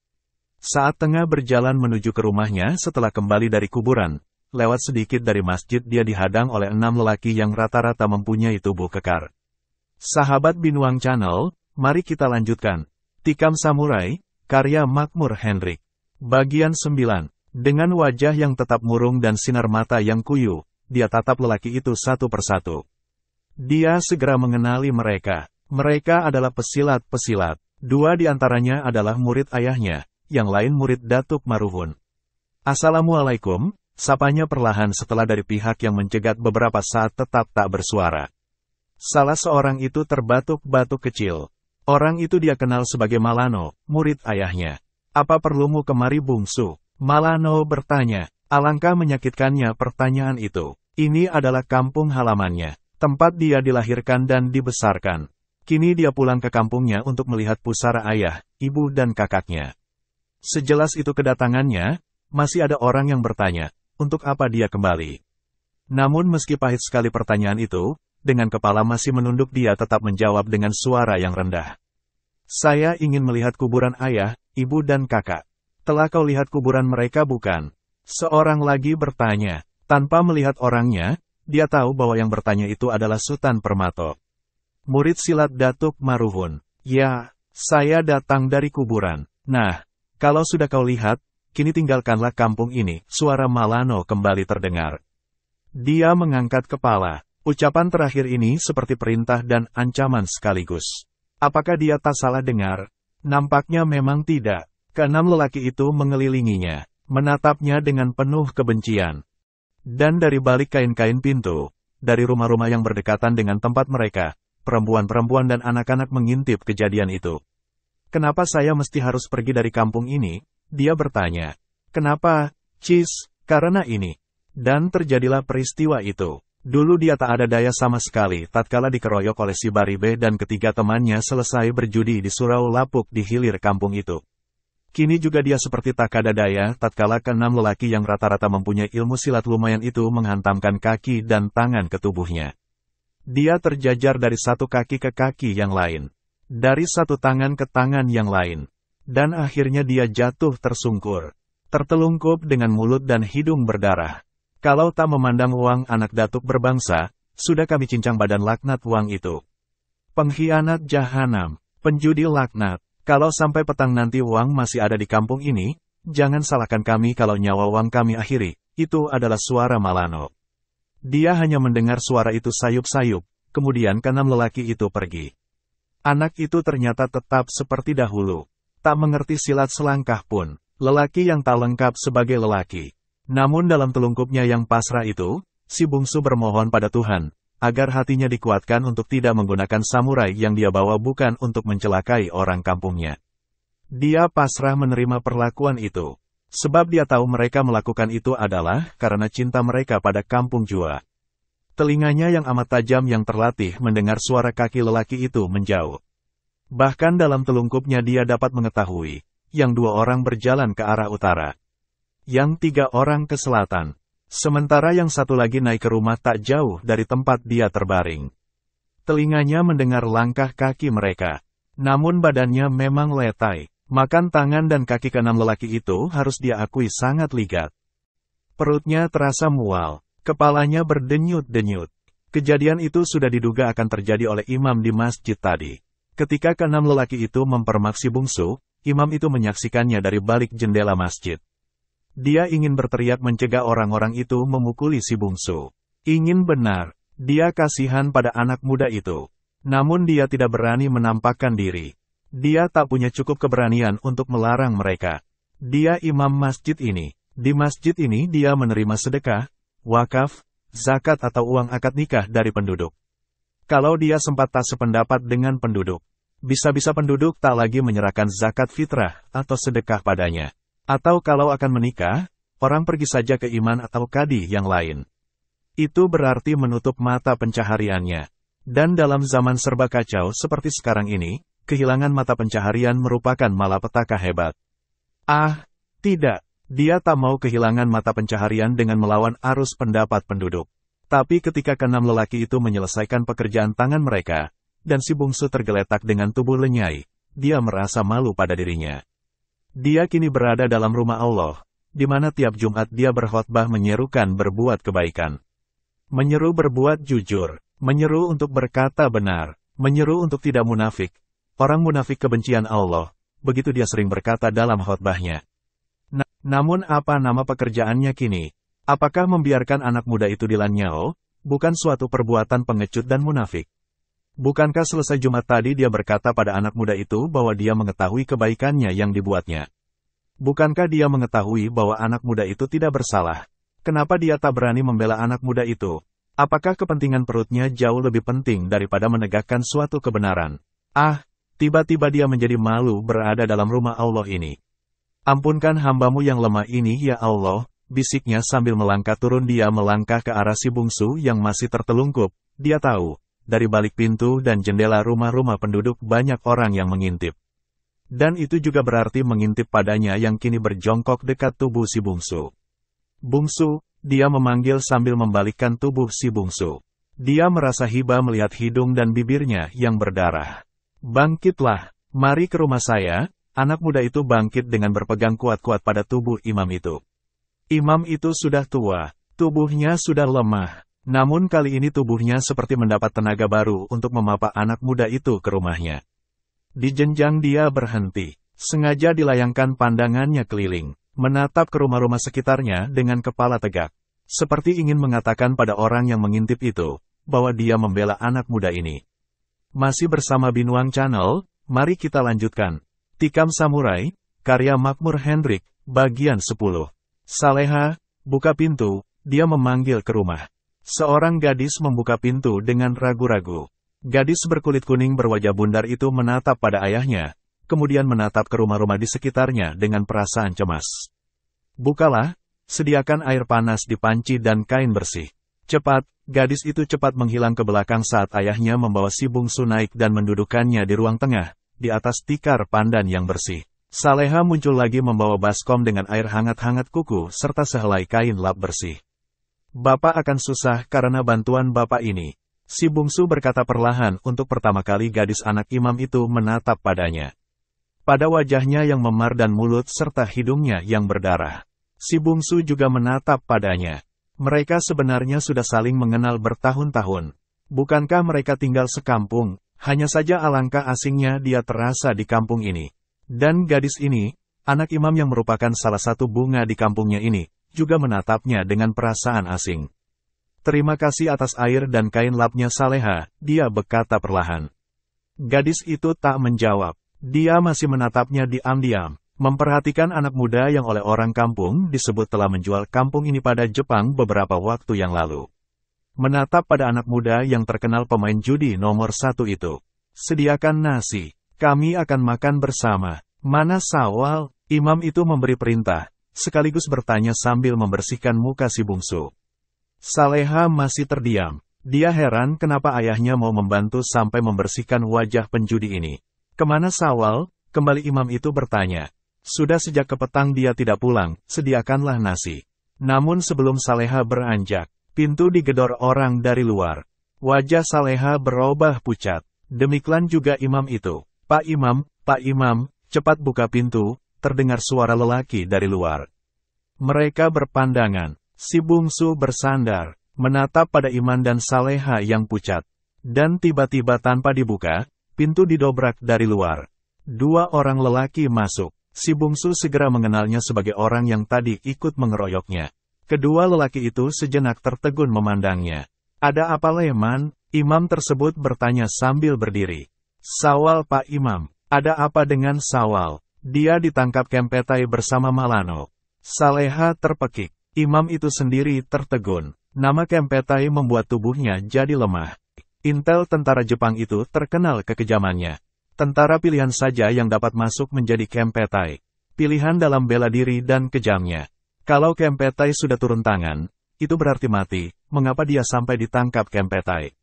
Saat tengah berjalan menuju ke rumahnya setelah kembali dari kuburan, lewat sedikit dari masjid dia dihadang oleh 6 lelaki yang rata-rata mempunyai tubuh kekar. Sahabat Binuang Channel, mari kita lanjutkan. Tikam Samurai, karya Makmur Hendrik. Bagian 9. Dengan wajah yang tetap murung dan sinar mata yang kuyu, dia tatap lelaki itu satu persatu. Dia segera mengenali mereka. Mereka adalah pesilat-pesilat. 2 di antaranya adalah murid ayahnya, yang lain murid Datuk Maruhun. "Assalamualaikum," sapanya perlahan setelah dari pihak yang mencegat beberapa saat tetap tak bersuara. Salah seorang itu terbatuk-batuk kecil. Orang itu dia kenal sebagai Malano, murid ayahnya. "Apa perlumu kemari, bungsu?" Malano bertanya. Alangkah menyakitkannya pertanyaan itu. Ini adalah kampung halamannya. Tempat dia dilahirkan dan dibesarkan. Kini dia pulang ke kampungnya untuk melihat pusara ayah, ibu dan kakaknya. Sejelas itu kedatangannya, masih ada orang yang bertanya, untuk apa dia kembali. Namun meski pahit sekali pertanyaan itu, dengan kepala masih menunduk dia tetap menjawab dengan suara yang rendah. "Saya ingin melihat kuburan ayah, ibu dan kakak." "Telah kau lihat kuburan mereka bukan?" Seorang lagi bertanya. Tanpa melihat orangnya, dia tahu bahwa yang bertanya itu adalah Sultan Permato. Murid silat Datuk Maruhun. "Ya, saya datang dari kuburan." "Nah, kalau sudah kau lihat, kini tinggalkanlah kampung ini." Suara Malano kembali terdengar. Dia mengangkat kepala. Ucapan terakhir ini seperti perintah dan ancaman sekaligus. Apakah dia tak salah dengar? Nampaknya memang tidak. Keenam lelaki itu mengelilinginya, menatapnya dengan penuh kebencian. Dan dari balik kain-kain pintu, dari rumah-rumah yang berdekatan dengan tempat mereka, perempuan-perempuan dan anak-anak mengintip kejadian itu. "Kenapa saya mesti harus pergi dari kampung ini?" dia bertanya. "Kenapa, Cis?" "Karena ini." Dan terjadilah peristiwa itu. Dulu dia tak ada daya sama sekali tatkala dikeroyok oleh si Baribe dan ketiga temannya selesai berjudi di surau lapuk di hilir kampung itu. Kini juga dia seperti tak ada daya tatkala keenam lelaki yang rata-rata mempunyai ilmu silat lumayan itu menghantamkan kaki dan tangan ke tubuhnya. Dia terjajar dari satu kaki ke kaki yang lain, dari satu tangan ke tangan yang lain, dan akhirnya dia jatuh tersungkur, tertelungkup dengan mulut dan hidung berdarah. Kalau tak memandang uang anak datuk berbangsa, sudah kami cincang badan laknat uang itu. Pengkhianat jahanam, penjudi laknat. Kalau sampai petang nanti uang masih ada di kampung ini, jangan salahkan kami kalau nyawa uang kami akhiri. Itu adalah suara Malano. Dia hanya mendengar suara itu sayup-sayup, kemudian keenam lelaki itu pergi. Anak itu ternyata tetap seperti dahulu, tak mengerti silat selangkah pun, lelaki yang tak lengkap sebagai lelaki. Namun dalam telungkupnya yang pasrah itu, si bungsu bermohon pada Tuhan, agar hatinya dikuatkan untuk tidak menggunakan samurai yang dia bawa bukan untuk mencelakai orang kampungnya. Dia pasrah menerima perlakuan itu. Sebab dia tahu mereka melakukan itu adalah karena cinta mereka pada kampung Jua. Telinganya yang amat tajam yang terlatih mendengar suara kaki lelaki itu menjauh. Bahkan dalam telungkupnya dia dapat mengetahui, yang 2 orang berjalan ke arah utara. Yang 3 orang ke selatan. Sementara yang 1 lagi naik ke rumah tak jauh dari tempat dia terbaring. Telinganya mendengar langkah kaki mereka. Namun badannya memang letai. Makan tangan dan kaki ke-6 lelaki itu harus dia akui sangat ligat. Perutnya terasa mual. Kepalanya berdenyut-denyut. Kejadian itu sudah diduga akan terjadi oleh imam di masjid tadi. Ketika ke-6 lelaki itu mempermak si bungsu, imam itu menyaksikannya dari balik jendela masjid. Dia ingin berteriak mencegah orang-orang itu memukuli si bungsu. Ingin benar, dia kasihan pada anak muda itu. Namun dia tidak berani menampakkan diri. Dia tak punya cukup keberanian untuk melarang mereka. Dia imam masjid ini. Di masjid ini dia menerima sedekah, wakaf, zakat atau uang akad nikah dari penduduk. Kalau dia sempat tak sependapat dengan penduduk, bisa-bisa penduduk tak lagi menyerahkan zakat fitrah atau sedekah padanya. Atau kalau akan menikah, orang pergi saja ke iman atau kadi yang lain. Itu berarti menutup mata pencahariannya. Dan dalam zaman serba kacau seperti sekarang ini, kehilangan mata pencaharian merupakan malapetaka hebat. Ah, tidak. Dia tak mau kehilangan mata pencaharian dengan melawan arus pendapat penduduk. Tapi ketika ke-6 lelaki itu menyelesaikan pekerjaan tangan mereka, dan si bungsu tergeletak dengan tubuh lenyai, dia merasa malu pada dirinya. Dia kini berada dalam rumah Allah, di mana tiap Jumat dia berkhotbah menyerukan berbuat kebaikan. Menyeru berbuat jujur, menyeru untuk berkata benar, menyeru untuk tidak munafik. Orang munafik kebencian Allah, begitu dia sering berkata dalam khotbahnya. Namun apa nama pekerjaannya kini? Apakah membiarkan anak muda itu dilanyao? Bukan suatu perbuatan pengecut dan munafik. Bukankah selesai Jumat tadi dia berkata pada anak muda itu bahwa dia mengetahui kebaikannya yang dibuatnya? Bukankah dia mengetahui bahwa anak muda itu tidak bersalah? Kenapa dia tak berani membela anak muda itu? Apakah kepentingan perutnya jauh lebih penting daripada menegakkan suatu kebenaran? Ah, tiba-tiba dia menjadi malu berada dalam rumah Allah ini. Ampunkan hambamu yang lemah ini ya Allah, bisiknya sambil melangkah turun. Dia melangkah ke arah si bungsu yang masih tertelungkup. Dia tahu, dari balik pintu dan jendela rumah-rumah penduduk banyak orang yang mengintip. Dan itu juga berarti mengintip padanya yang kini berjongkok dekat tubuh si bungsu. Bungsu, dia memanggil sambil membalikkan tubuh si bungsu. Dia merasa hibah melihat hidung dan bibirnya yang berdarah. Bangkitlah, mari ke rumah saya. Anak muda itu bangkit dengan berpegang kuat-kuat pada tubuh imam itu. Imam itu sudah tua, tubuhnya sudah lemah. Namun kali ini tubuhnya seperti mendapat tenaga baru untuk memapa anak muda itu ke rumahnya. Di jenjang dia berhenti, sengaja dilayangkan pandangannya keliling, menatap ke rumah-rumah sekitarnya dengan kepala tegak. Seperti ingin mengatakan pada orang yang mengintip itu, bahwa dia membela anak muda ini. Masih bersama Binuang Channel, mari kita lanjutkan. Tikam Samurai, karya Makmur Hendrik, bagian 10. Saleha, buka pintu, dia memanggil ke rumah. Seorang gadis membuka pintu dengan ragu-ragu. Gadis berkulit kuning berwajah bundar itu menatap pada ayahnya, kemudian menatap ke rumah-rumah di sekitarnya dengan perasaan cemas. Bukalah, sediakan air panas di panci dan kain bersih. Cepat, gadis itu cepat menghilang ke belakang saat ayahnya membawa si bungsu naik dan mendudukkannya di ruang tengah, di atas tikar pandan yang bersih. Saleha muncul lagi membawa baskom dengan air hangat-hangat kuku serta sehelai kain lap bersih. Bapak akan susah karena bantuan Bapak ini. Si bungsu berkata perlahan untuk pertama kali gadis anak imam itu menatap padanya. Pada wajahnya yang memar dan mulut serta hidungnya yang berdarah. Si bungsu juga menatap padanya. Mereka sebenarnya sudah saling mengenal bertahun-tahun. Bukankah mereka tinggal sekampung? Hanya saja alangkah asingnya dia terasa di kampung ini. Dan gadis ini, anak imam yang merupakan salah satu bunga di kampungnya ini, juga menatapnya dengan perasaan asing. Terima kasih atas air dan kain lapnya Saleha, dia berkata perlahan. Gadis itu tak menjawab. Dia masih menatapnya diam-diam, memperhatikan anak muda yang oleh orang kampung disebut telah menjual kampung ini pada Jepang beberapa waktu yang lalu. menatap pada anak muda yang terkenal pemain judi nomor 1 itu. Sediakan nasi, kami akan makan bersama. Mana Sawal? Imam itu memberi perintah, sekaligus bertanya sambil membersihkan muka si bungsu. Saleha masih terdiam. Dia heran kenapa ayahnya mau membantu sampai membersihkan wajah penjudi ini. Kemana Sawal? Kembali imam itu bertanya. Sudah sejak kepetang dia tidak pulang, sediakanlah nasi. Namun sebelum Saleha beranjak, pintu digedor orang dari luar. Wajah Saleha berubah pucat. Demikian juga imam itu. Pak Imam, cepat buka pintu, terdengar suara lelaki dari luar. Mereka berpandangan. Si bungsu bersandar, menatap pada Iman dan Saleha yang pucat. Dan tiba-tiba tanpa dibuka, pintu didobrak dari luar. 2 orang lelaki masuk. Si bungsu segera mengenalnya sebagai orang yang tadi ikut mengeroyoknya. Kedua lelaki itu sejenak tertegun memandangnya. Ada apa Leman? Imam tersebut bertanya sambil berdiri. Sawal Pak Imam, ada apa dengan Sawal? Dia ditangkap Kempetai bersama Malano. Saleha terpekik. Imam itu sendiri tertegun. Nama Kempetai membuat tubuhnya jadi lemah. Intel tentara Jepang itu terkenal kekejamannya. Tentara pilihan saja yang dapat masuk menjadi Kempetai. Pilihan dalam bela diri dan kejamnya. Kalau Kempetai sudah turun tangan, itu berarti mati. Mengapa dia sampai ditangkap Kempetai?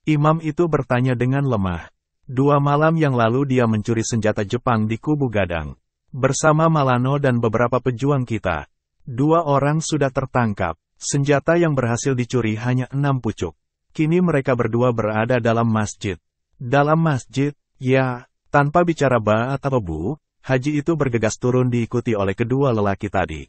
Imam itu bertanya dengan lemah. 2 malam yang lalu dia mencuri senjata Jepang di Kubu Gadang. Bersama Malano dan beberapa pejuang kita. 2 orang sudah tertangkap. Senjata yang berhasil dicuri hanya 6 pucuk. Kini mereka berdua berada dalam masjid. Dalam masjid, ya, tanpa bicara ba atau bu, Haji itu bergegas turun diikuti oleh kedua lelaki tadi.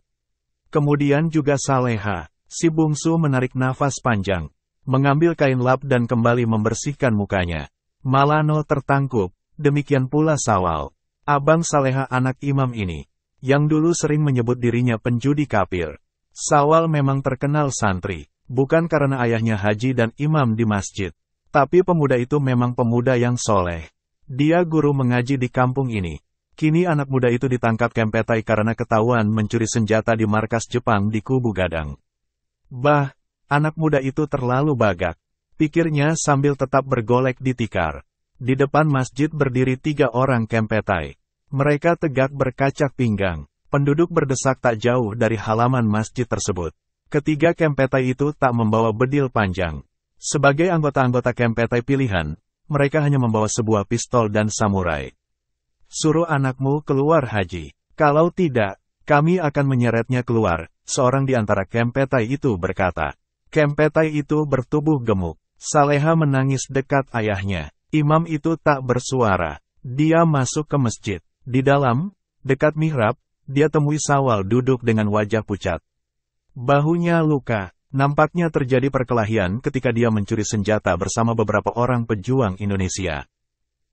Kemudian juga Saleha, si bungsu menarik nafas panjang, mengambil kain lap dan kembali membersihkan mukanya. Malano tertangkup, demikian pula Sawal. Abang Saleha anak imam ini, yang dulu sering menyebut dirinya penjudi kafir. Sawal memang terkenal santri, bukan karena ayahnya haji dan imam di masjid. Tapi pemuda itu memang pemuda yang soleh. Dia guru mengaji di kampung ini. Kini anak muda itu ditangkap Kempetai karena ketahuan mencuri senjata di markas Jepang di Kubu Gadang. Bah, anak muda itu terlalu bagak. Pikirnya sambil tetap bergolek di tikar. Di depan masjid berdiri 3 orang Kempetai. Mereka tegak berkacak pinggang. Penduduk berdesak tak jauh dari halaman masjid tersebut. Ketiga Kempetai itu tak membawa bedil panjang. Sebagai anggota-anggota Kempetai pilihan, mereka hanya membawa sebuah pistol dan samurai. Suruh anakmu keluar Haji. Kalau tidak, kami akan menyeretnya keluar, seorang di antara Kempetai itu berkata. Kempetai itu bertubuh gemuk. Saleha menangis dekat ayahnya. Imam itu tak bersuara. Dia masuk ke masjid. Di dalam, dekat mihrab, dia temui Sawal duduk dengan wajah pucat. Bahunya luka. Nampaknya terjadi perkelahian ketika dia mencuri senjata bersama beberapa orang pejuang Indonesia.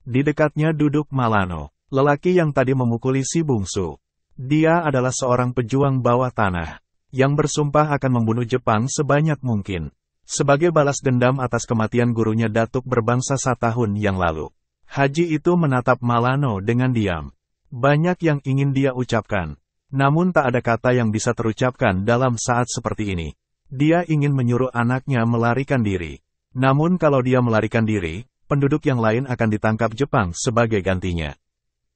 Di dekatnya duduk Malano, lelaki yang tadi memukuli si bungsu. Dia adalah seorang pejuang bawah tanah, yang bersumpah akan membunuh Jepang sebanyak mungkin. Sebagai balas dendam atas kematian gurunya Datuk berbangsa 1 tahun yang lalu. Haji itu menatap Malano dengan diam. Banyak yang ingin dia ucapkan. Namun tak ada kata yang bisa terucapkan dalam saat seperti ini. Dia ingin menyuruh anaknya melarikan diri. Namun kalau dia melarikan diri, penduduk yang lain akan ditangkap Jepang sebagai gantinya.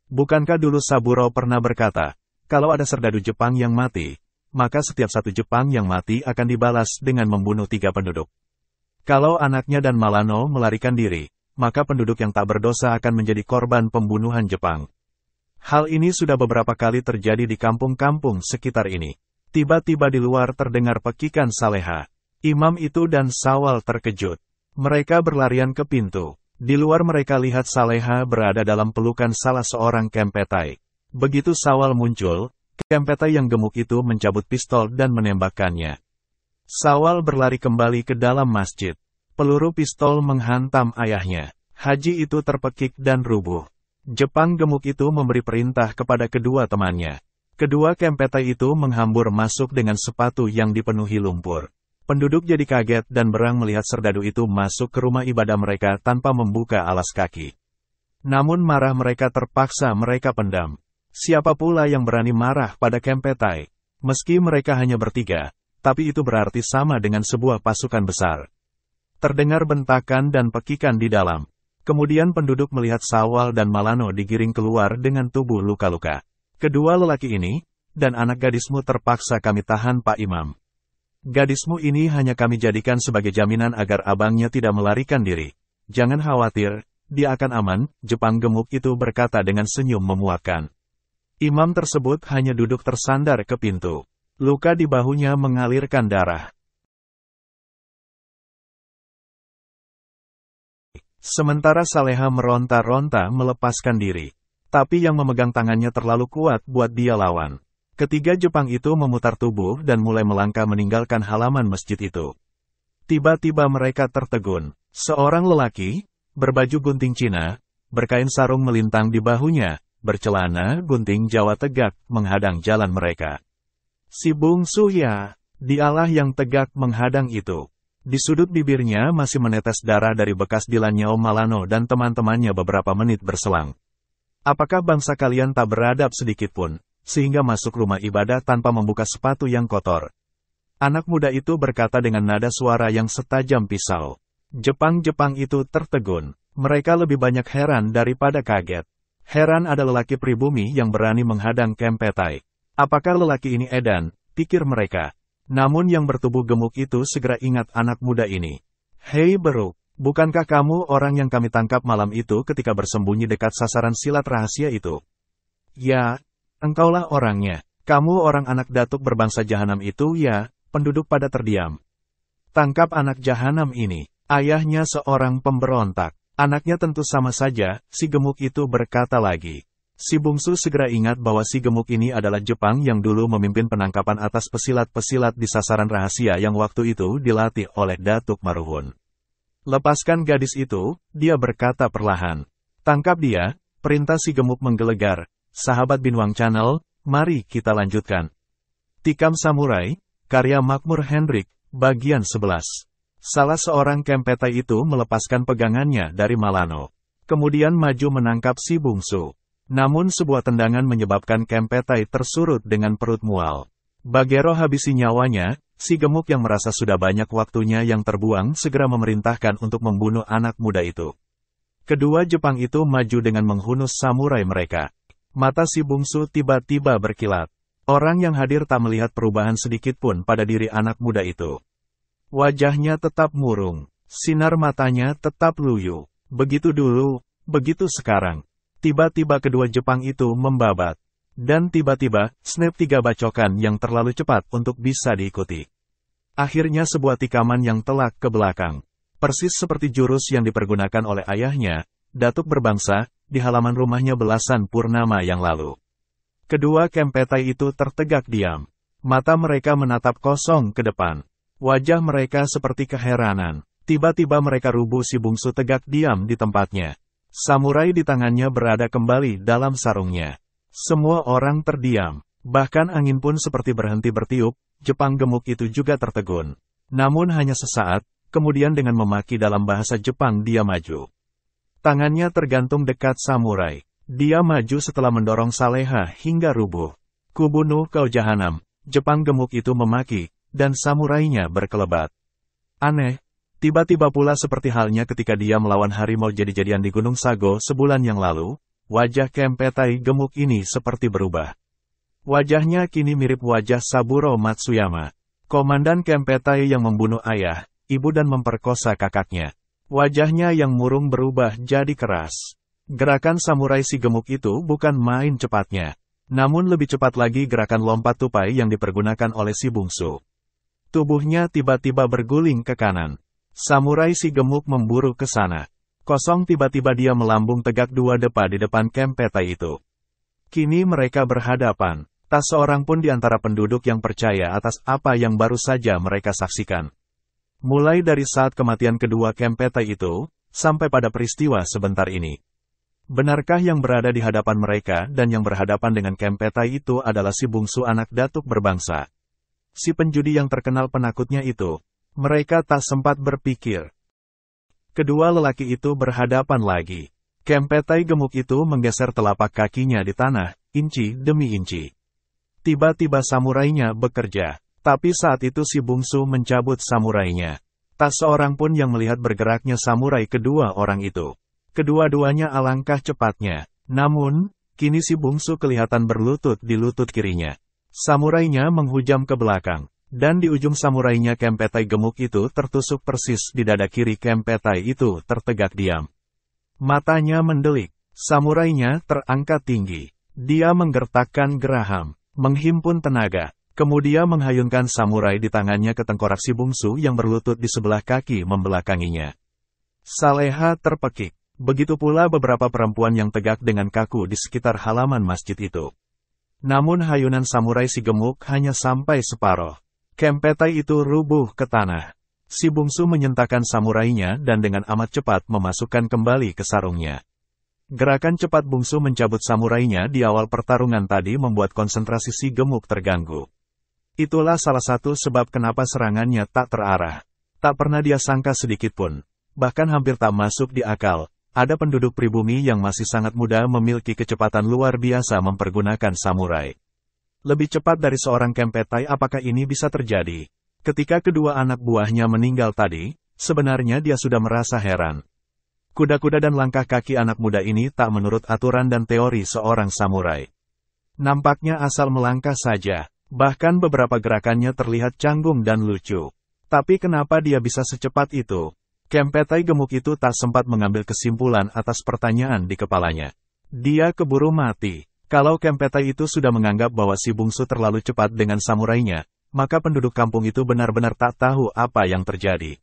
Bukankah dulu Saburo pernah berkata, kalau ada serdadu Jepang yang mati, maka setiap 1 Jepang yang mati akan dibalas dengan membunuh 3 penduduk. Kalau anaknya dan Malano melarikan diri, maka penduduk yang tak berdosa akan menjadi korban pembunuhan Jepang. Hal ini sudah beberapa kali terjadi di kampung-kampung sekitar ini. Tiba-tiba di luar terdengar pekikan Saleha. Imam itu dan Sawal terkejut. Mereka berlarian ke pintu. Di luar mereka lihat Saleha berada dalam pelukan salah seorang Kempetai. Begitu Sawal muncul, Kempetai yang gemuk itu mencabut pistol dan menembakkannya. Sawal berlari kembali ke dalam masjid. Peluru pistol menghantam ayahnya. Haji itu terpekik dan rubuh. Jepang gemuk itu memberi perintah kepada kedua temannya. Kedua Kempetai itu menghambur masuk dengan sepatu yang dipenuhi lumpur. Penduduk jadi kaget dan berang melihat serdadu itu masuk ke rumah ibadah mereka tanpa membuka alas kaki. Namun marah mereka terpaksa mereka pendam. Siapa pula yang berani marah pada Kempetai? Meski mereka hanya bertiga, tapi itu berarti sama dengan sebuah pasukan besar. Terdengar bentakan dan pekikan di dalam. Kemudian penduduk melihat Sawal dan Malano digiring keluar dengan tubuh luka-luka. Kedua lelaki ini, dan anak gadismu terpaksa kami tahan Pak Imam. Gadismu ini hanya kami jadikan sebagai jaminan agar abangnya tidak melarikan diri. Jangan khawatir, dia akan aman, Jepang gemuk itu berkata dengan senyum memuaskan. Imam tersebut hanya duduk tersandar ke pintu. Luka di bahunya mengalirkan darah. Sementara Saleha meronta-ronta melepaskan diri. Tapi yang memegang tangannya terlalu kuat buat dia lawan. Ketiga Jepang itu memutar tubuh dan mulai melangkah meninggalkan halaman masjid itu. Tiba-tiba mereka tertegun. Seorang lelaki, berbaju gunting Cina, berkain sarung melintang di bahunya, bercelana gunting Jawa tegak, menghadang jalan mereka. Si bungsu ya, dialah yang tegak menghadang itu. Di sudut bibirnya masih menetes darah dari bekas dilannya Om Malano dan teman-temannya beberapa menit berselang. Apakah bangsa kalian tak beradab sedikitpun, sehingga masuk rumah ibadah tanpa membuka sepatu yang kotor? Anak muda itu berkata dengan nada suara yang setajam pisau. Jepang-Jepang itu tertegun. Mereka lebih banyak heran daripada kaget. Heran ada lelaki pribumi yang berani menghadang Kempetai. Apakah lelaki ini edan, pikir mereka. Namun yang bertubuh gemuk itu segera ingat anak muda ini. Hei Beruk, bukankah kamu orang yang kami tangkap malam itu ketika bersembunyi dekat sasaran silat rahasia itu? Ya, engkaulah orangnya. Kamu orang anak datuk berbangsa jahanam itu ya, penduduk pada terdiam. Tangkap anak jahanam ini, ayahnya seorang pemberontak. Anaknya tentu sama saja, si gemuk itu berkata lagi. Si bungsu segera ingat bahwa si gemuk ini adalah Jepang yang dulu memimpin penangkapan atas pesilat-pesilat di sasaran rahasia yang waktu itu dilatih oleh Datuk Maruhun. Lepaskan gadis itu, dia berkata perlahan. Tangkap dia, perintah si gemuk menggelegar. Sahabat Binwang Channel, mari kita lanjutkan. Tikam Samurai, karya Makmur Hendrik, bagian 11. Salah seorang Kempetai itu melepaskan pegangannya dari Malano. Kemudian maju menangkap si bungsu. Namun sebuah tendangan menyebabkan Kempetai tersurut dengan perut mual. Bagero habisi nyawanya, si gemuk yang merasa sudah banyak waktunya yang terbuang segera memerintahkan untuk membunuh anak muda itu. Kedua Jepang itu maju dengan menghunus samurai mereka. Mata si bungsu tiba-tiba berkilat. Orang yang hadir tak melihat perubahan sedikitpun pada diri anak muda itu. Wajahnya tetap murung, sinar matanya tetap luyu. Begitu dulu, begitu sekarang. Tiba-tiba kedua Jepang itu membabat. Dan tiba-tiba, snap 3 bacokan yang terlalu cepat untuk bisa diikuti. Akhirnya sebuah tikaman yang telak ke belakang. Persis seperti jurus yang dipergunakan oleh ayahnya, Datuk berbangsa, di halaman rumahnya belasan purnama yang lalu. Kedua Kempetai itu tertegak diam. Mata mereka menatap kosong ke depan. Wajah mereka seperti keheranan. Tiba-tiba mereka rubuh si bungsu tegak diam di tempatnya. Samurai di tangannya berada kembali dalam sarungnya. Semua orang terdiam. Bahkan angin pun seperti berhenti bertiup, Jepang gemuk itu juga tertegun. Namun hanya sesaat, kemudian dengan memaki dalam bahasa Jepang dia maju. Tangannya tergantung dekat samurai. Dia maju setelah mendorong Saleha hingga rubuh. Kubunuh kau jahanam, Jepang gemuk itu memaki, dan samurainya berkelebat. Aneh. Tiba-tiba pula seperti halnya ketika dia melawan harimau jadi-jadian di Gunung Sago sebulan yang lalu, wajah Kempetai gemuk ini seperti berubah. Wajahnya kini mirip wajah Saburo Matsuyama, komandan Kempetai yang membunuh ayah, ibu dan memperkosa kakaknya. Wajahnya yang murung berubah jadi keras. Gerakan samurai si gemuk itu bukan main cepatnya. Namun lebih cepat lagi gerakan lompat tupai yang dipergunakan oleh si bungsu. Tubuhnya tiba-tiba berguling ke kanan. Samurai si gemuk memburu ke sana. Kosong tiba-tiba dia melambung tegak 2 depa di depan Kempetai itu. Kini mereka berhadapan. Tak seorang pun di antara penduduk yang percaya atas apa yang baru saja mereka saksikan. Mulai dari saat kematian kedua Kempetai itu, sampai pada peristiwa sebentar ini. Benarkah yang berada di hadapan mereka dan yang berhadapan dengan Kempetai itu adalah si bungsu anak datuk berbangsa? Si penjudi yang terkenal penakutnya itu? Mereka tak sempat berpikir. Kedua lelaki itu berhadapan lagi. Kempetai gemuk itu menggeser telapak kakinya di tanah, inci demi inci. Tiba-tiba samurainya bekerja. Tapi saat itu si bungsu mencabut samurainya. Tak seorang pun yang melihat bergeraknya samurai kedua orang itu. Kedua-duanya alangkah cepatnya. Namun, kini si bungsu kelihatan berlutut di lutut kirinya. Samurainya menghujam ke belakang. Dan di ujung samurainya Kempetai gemuk itu tertusuk persis di dada kiri Kempetai itu tertegak diam. Matanya mendelik. Samurainya terangkat tinggi. Dia menggertakkan geraham, menghimpun tenaga. Kemudian menghayunkan samurai di tangannya ke tengkorak si bungsu yang berlutut di sebelah kaki membelakanginya. Saleha terpekik. Begitu pula beberapa perempuan yang tegak dengan kaku di sekitar halaman masjid itu. Namun hayunan samurai si gemuk hanya sampai separuh. Kempetai itu rubuh ke tanah. Si bungsu menyentakkan samurainya dan dengan amat cepat memasukkan kembali ke sarungnya. Gerakan cepat bungsu mencabut samurainya di awal pertarungan tadi membuat konsentrasi si gemuk terganggu. Itulah salah satu sebab kenapa serangannya tak terarah. Tak pernah dia sangka sedikitpun. Bahkan hampir tak masuk di akal. Ada penduduk pribumi yang masih sangat muda memiliki kecepatan luar biasa mempergunakan samurai. Lebih cepat dari seorang Kempetai, apakah ini bisa terjadi? Ketika kedua anak buahnya meninggal tadi, sebenarnya dia sudah merasa heran. Kuda-kuda dan langkah kaki anak muda ini tak menurut aturan dan teori seorang samurai. Nampaknya asal melangkah saja, bahkan beberapa gerakannya terlihat canggung dan lucu. Tapi kenapa dia bisa secepat itu? Kempetai gemuk itu tak sempat mengambil kesimpulan atas pertanyaan di kepalanya. Dia keburu mati. Kalau Kempetai itu sudah menganggap bahwa si bungsu terlalu cepat dengan samurainya, maka penduduk kampung itu benar-benar tak tahu apa yang terjadi.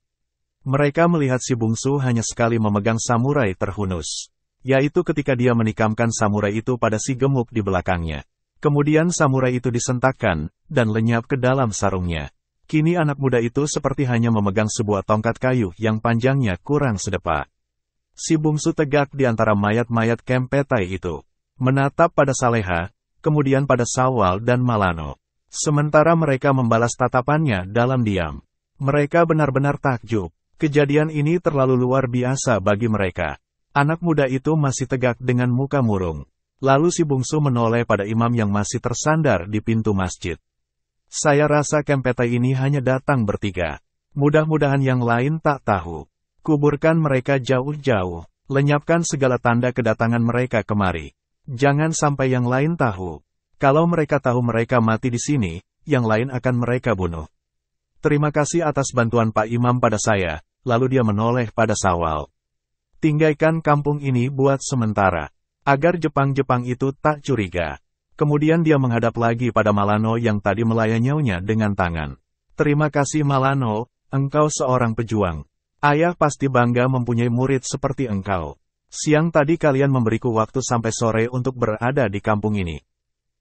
Mereka melihat si bungsu hanya sekali memegang samurai terhunus, yaitu ketika dia menikamkan samurai itu pada si gemuk di belakangnya. Kemudian samurai itu disentakkan, dan lenyap ke dalam sarungnya. Kini anak muda itu seperti hanya memegang sebuah tongkat kayu yang panjangnya kurang sedepak. Si bungsu tegak di antara mayat-mayat Kempetai itu. Menatap pada Saleha, kemudian pada Sawal dan Malano. Sementara mereka membalas tatapannya dalam diam. Mereka benar-benar takjub. Kejadian ini terlalu luar biasa bagi mereka. Anak muda itu masih tegak dengan muka murung. Lalu si bungsu menoleh pada imam yang masih tersandar di pintu masjid. Saya rasa Kempetai ini hanya datang bertiga. Mudah-mudahan yang lain tak tahu. Kuburkan mereka jauh-jauh. Lenyapkan segala tanda kedatangan mereka kemari. Jangan sampai yang lain tahu. Kalau mereka tahu mereka mati di sini, yang lain akan mereka bunuh. Terima kasih atas bantuan Pak Imam pada saya, lalu dia menoleh pada Sawal. Tinggalkan kampung ini buat sementara, agar Jepang-Jepang itu tak curiga. Kemudian dia menghadap lagi pada Malano yang tadi melayaninya dengan tangan. Terima kasih Malano, engkau seorang pejuang. Ayah pasti bangga mempunyai murid seperti engkau. Siang tadi kalian memberiku waktu sampai sore untuk berada di kampung ini.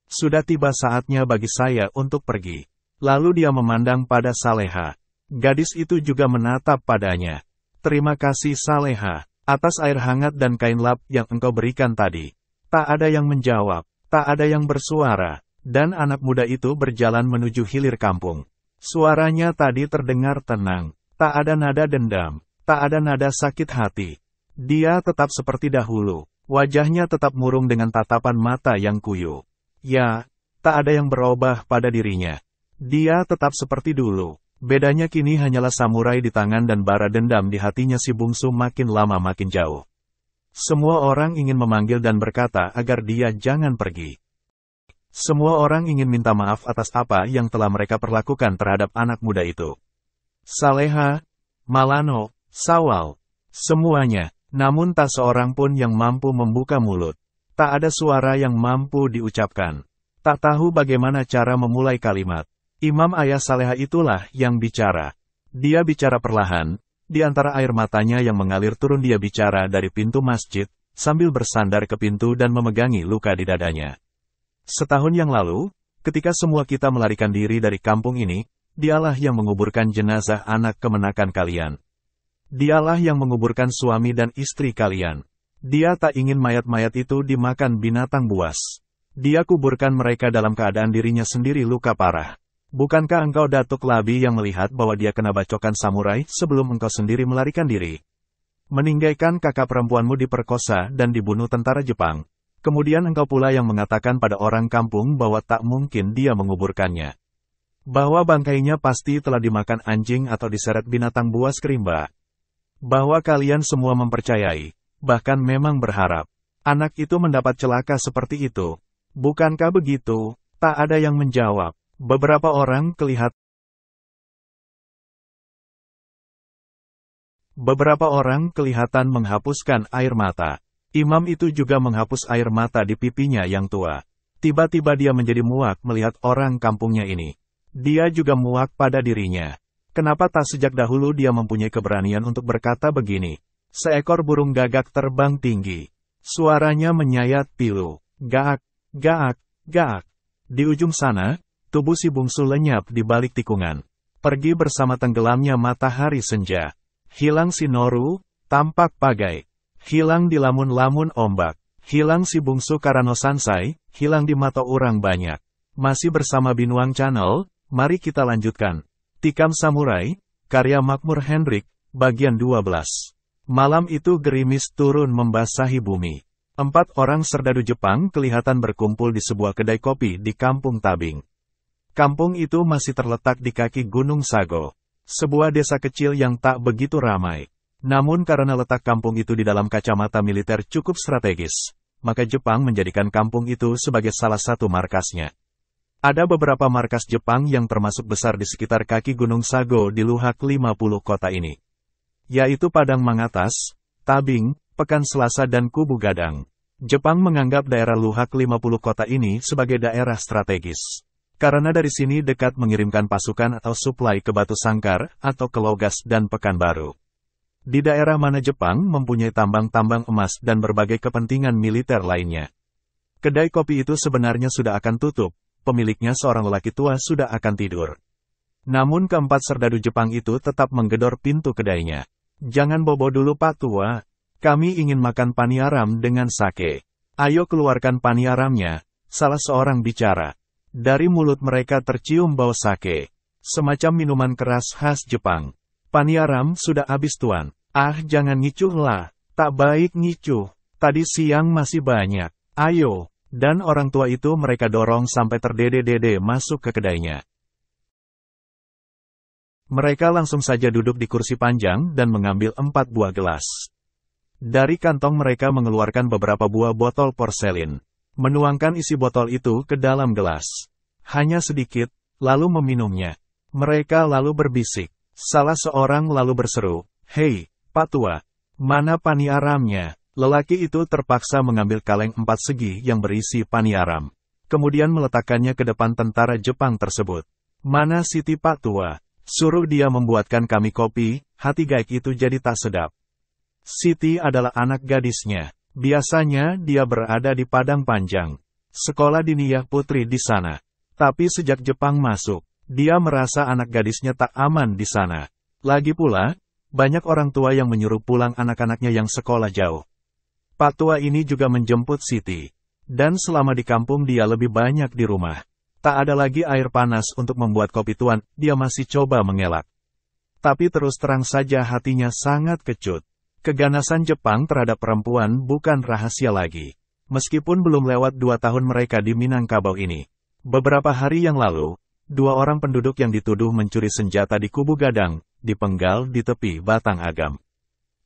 Sudah tiba saatnya bagi saya untuk pergi. Lalu dia memandang pada Saleha. Gadis itu juga menatap padanya. Terima kasih Saleha, atas air hangat dan kain lap yang engkau berikan tadi. Tak ada yang menjawab, tak ada yang bersuara, dan anak muda itu berjalan menuju hilir kampung. Suaranya tadi terdengar tenang, tak ada nada dendam, tak ada nada sakit hati. Dia tetap seperti dahulu, wajahnya tetap murung dengan tatapan mata yang kuyu. Ya, tak ada yang berubah pada dirinya. Dia tetap seperti dulu. Bedanya kini hanyalah samurai di tangan dan bara dendam di hatinya si bungsu makin lama makin jauh. Semua orang ingin memanggil dan berkata agar dia jangan pergi. Semua orang ingin minta maaf atas apa yang telah mereka perlakukan terhadap anak muda itu. Saleha, Malano, Sawal, semuanya. Namun tak seorang pun yang mampu membuka mulut. Tak ada suara yang mampu diucapkan. Tak tahu bagaimana cara memulai kalimat. Imam ayah Saleha itulah yang bicara. Dia bicara perlahan, di antara air matanya yang mengalir turun dia bicara dari pintu masjid, sambil bersandar ke pintu dan memegangi luka di dadanya. Setahun yang lalu, ketika semua kita melarikan diri dari kampung ini, dialah yang menguburkan jenazah anak kemenakan kalian. Dialah yang menguburkan suami dan istri kalian. Dia tak ingin mayat-mayat itu dimakan binatang buas. Dia kuburkan mereka dalam keadaan dirinya sendiri luka parah. Bukankah engkau Datuk Labi yang melihat bahwa dia kena bacokan samurai sebelum engkau sendiri melarikan diri? Meninggalkan kakak perempuanmu diperkosa dan dibunuh tentara Jepang. Kemudian engkau pula yang mengatakan pada orang kampung bahwa tak mungkin dia menguburkannya. Bahwa bangkainya pasti telah dimakan anjing atau diseret binatang buas kerimba. Bahwa kalian semua mempercayai, bahkan memang berharap, anak itu mendapat celaka seperti itu. Bukankah begitu? Tak ada yang menjawab. Beberapa orang kelihatan menghapuskan air mata. Imam itu juga menghapus air mata di pipinya yang tua. Tiba-tiba dia menjadi muak melihat orang kampungnya ini. Dia juga muak pada dirinya. Kenapa tak sejak dahulu dia mempunyai keberanian untuk berkata begini? Seekor burung gagak terbang tinggi. Suaranya menyayat pilu. Gaak, gaak, gaak. Di ujung sana, tubuh si bungsu lenyap di balik tikungan. Pergi bersama tenggelamnya matahari senja. Hilang si Noru, tampak pagai. Hilang di lamun-lamun ombak. Hilang si bungsu Karano Sansai, hilang di mata orang banyak. Masih bersama Binuang Channel, mari kita lanjutkan. Tikam Samurai, karya Makmur Hendrik, bagian 12. Malam itu gerimis turun membasahi bumi. 4 orang serdadu Jepang kelihatan berkumpul di sebuah kedai kopi di Kampung Tabing. Kampung itu masih terletak di kaki Gunung Sago. Sebuah desa kecil yang tak begitu ramai. Namun karena letak kampung itu di dalam kacamata militer cukup strategis, maka Jepang menjadikan kampung itu sebagai salah satu markasnya. Ada beberapa markas Jepang yang termasuk besar di sekitar kaki Gunung Sago di Luhak 50 kota ini. Yaitu Padang Mangatas, Tabing, Pekan Selasa dan Kubu Gadang. Jepang menganggap daerah Luhak 50 kota ini sebagai daerah strategis. Karena dari sini dekat mengirimkan pasukan atau suplai ke Batu Sangkar, atau ke Logas dan Pekanbaru. Di daerah mana Jepang mempunyai tambang-tambang emas dan berbagai kepentingan militer lainnya. Kedai kopi itu sebenarnya sudah akan tutup. Pemiliknya seorang lelaki tua sudah akan tidur. Namun keempat serdadu Jepang itu tetap menggedor pintu kedainya. Jangan bobo dulu Pak Tua. Kami ingin makan paniaram dengan sake. Ayo keluarkan paniaramnya, salah seorang bicara. Dari mulut mereka tercium bau sake. Semacam minuman keras khas Jepang. Paniaram sudah habis Tuan. Ah jangan ngicuh lah. Tak baik ngicuh. Tadi siang masih banyak. Ayo. Dan orang tua itu mereka dorong sampai terdede-dede masuk ke kedainya. Mereka langsung saja duduk di kursi panjang dan mengambil 4 buah gelas. Dari kantong mereka mengeluarkan beberapa buah botol porselin. Menuangkan isi botol itu ke dalam gelas. Hanya sedikit, lalu meminumnya. Mereka lalu berbisik. Salah seorang lalu berseru, "Hei, Pak Tua, mana paniaramnya?" Lelaki itu terpaksa mengambil kaleng 4 segi yang berisi paniaram. Kemudian meletakkannya ke depan tentara Jepang tersebut. Mana Siti Pak Tua? Suruh dia membuatkan kami kopi, hati Gaik itu jadi tak sedap. Siti adalah anak gadisnya. Biasanya dia berada di Padang Panjang. Sekolah diniyah putri di sana. Tapi sejak Jepang masuk, dia merasa anak gadisnya tak aman di sana. Lagi pula, banyak orang tua yang menyuruh pulang anak-anaknya yang sekolah jauh. Pak Tua ini juga menjemput Siti. Dan selama di kampung dia lebih banyak di rumah. Tak ada lagi air panas untuk membuat kopi Tuan, dia masih coba mengelak. Tapi terus terang saja hatinya sangat kecut. Keganasan Jepang terhadap perempuan bukan rahasia lagi. Meskipun belum lewat 2 tahun mereka di Minangkabau ini. Beberapa hari yang lalu, 2 orang penduduk yang dituduh mencuri senjata di Kubu Gadang, dipenggal di tepi Batang Agam.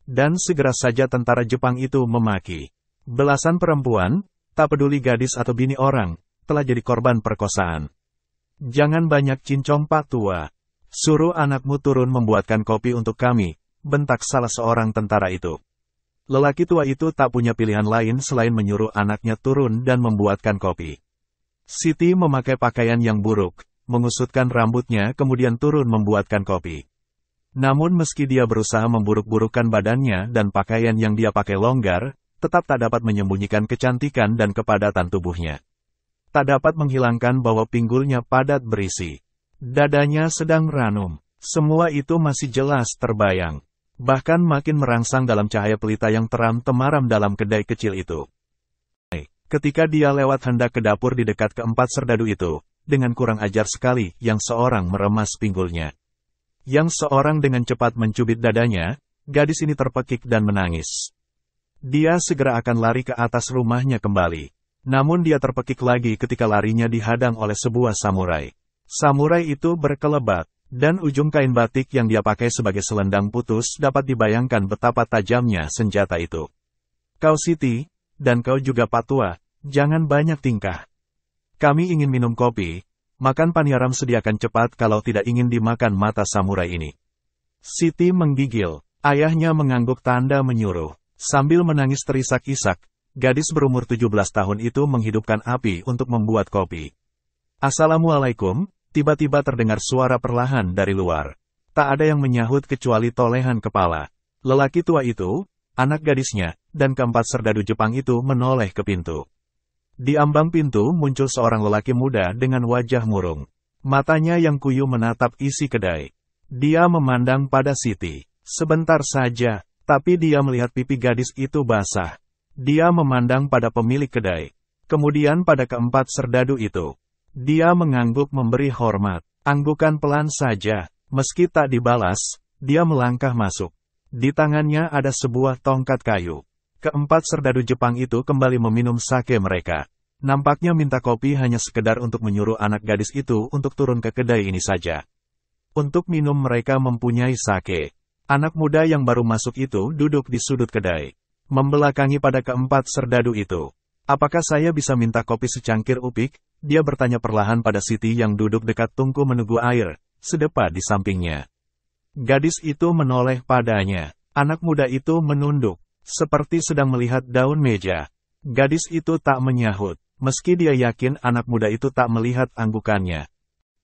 Dan segera saja tentara Jepang itu memaki. Belasan perempuan, tak peduli gadis atau bini orang, telah jadi korban perkosaan. Jangan banyak cincong Pak Tua. Suruh anakmu turun membuatkan kopi untuk kami, bentak salah seorang tentara itu. Lelaki tua itu tak punya pilihan lain selain menyuruh anaknya turun dan membuatkan kopi. Siti memakai pakaian yang buruk, mengusutkan rambutnya kemudian turun membuatkan kopi. Namun meski dia berusaha memburuk-burukkan badannya dan pakaian yang dia pakai longgar, tetap tak dapat menyembunyikan kecantikan dan kepadatan tubuhnya. Tak dapat menghilangkan bahwa pinggulnya padat berisi. Dadanya sedang ranum. Semua itu masih jelas terbayang. Bahkan makin merangsang dalam cahaya pelita yang teram-temaram dalam kedai kecil itu. Ketika dia lewat hendak ke dapur di dekat keempat serdadu itu, dengan kurang ajar sekali yang seorang meremas pinggulnya. Yang seorang dengan cepat mencubit dadanya, gadis ini terpekik dan menangis. Dia segera akan lari ke atas rumahnya kembali. Namun dia terpekik lagi ketika larinya dihadang oleh sebuah samurai. Samurai itu berkelebat, dan ujung kain batik yang dia pakai sebagai selendang putus dapat dibayangkan betapa tajamnya senjata itu. Kau Siti, dan kau juga Pak Tua, jangan banyak tingkah. Kami ingin minum kopi, makan paniaram sediakan cepat kalau tidak ingin dimakan mata samurai ini. Siti menggigil, ayahnya mengangguk tanda menyuruh. Sambil menangis terisak-isak, gadis berumur 17 tahun itu menghidupkan api untuk membuat kopi. Assalamualaikum, tiba-tiba terdengar suara perlahan dari luar. Tak ada yang menyahut kecuali tolehan kepala. Lelaki tua itu, anak gadisnya, dan keempat serdadu Jepang itu menoleh ke pintu. Di ambang pintu muncul seorang lelaki muda dengan wajah murung. Matanya yang kuyu menatap isi kedai. Dia memandang pada Siti. Sebentar saja, tapi dia melihat pipi gadis itu basah. Dia memandang pada pemilik kedai. Kemudian pada keempat serdadu itu. Dia mengangguk memberi hormat. Anggukan pelan saja. Meski tak dibalas, dia melangkah masuk. Di tangannya ada sebuah tongkat kayu. Keempat serdadu Jepang itu kembali meminum sake mereka. Nampaknya minta kopi hanya sekedar untuk menyuruh anak gadis itu untuk turun ke kedai ini saja. Untuk minum mereka mempunyai sake. Anak muda yang baru masuk itu duduk di sudut kedai. Membelakangi pada keempat serdadu itu. Apakah saya bisa minta kopi secangkir upik? Dia bertanya perlahan pada Siti yang duduk dekat tungku menunggu air, sedepa di sampingnya. Gadis itu menoleh padanya. Anak muda itu menunduk. Seperti sedang melihat daun meja. Gadis itu tak menyahut, meski dia yakin anak muda itu tak melihat anggukannya.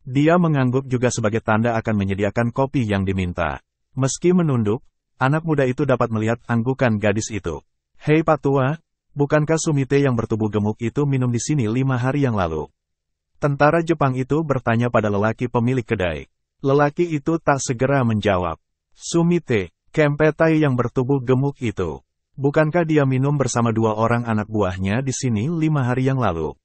Dia mengangguk juga sebagai tanda akan menyediakan kopi yang diminta. Meski menunduk, anak muda itu dapat melihat anggukan gadis itu. Hei Pak Tua, bukankah Sumite yang bertubuh gemuk itu minum di sini 5 hari yang lalu? Tentara Jepang itu bertanya pada lelaki pemilik kedai. Lelaki itu tak segera menjawab. Sumite, Kempetai yang bertubuh gemuk itu. Bukankah dia minum bersama 2 orang anak buahnya di sini 5 hari yang lalu?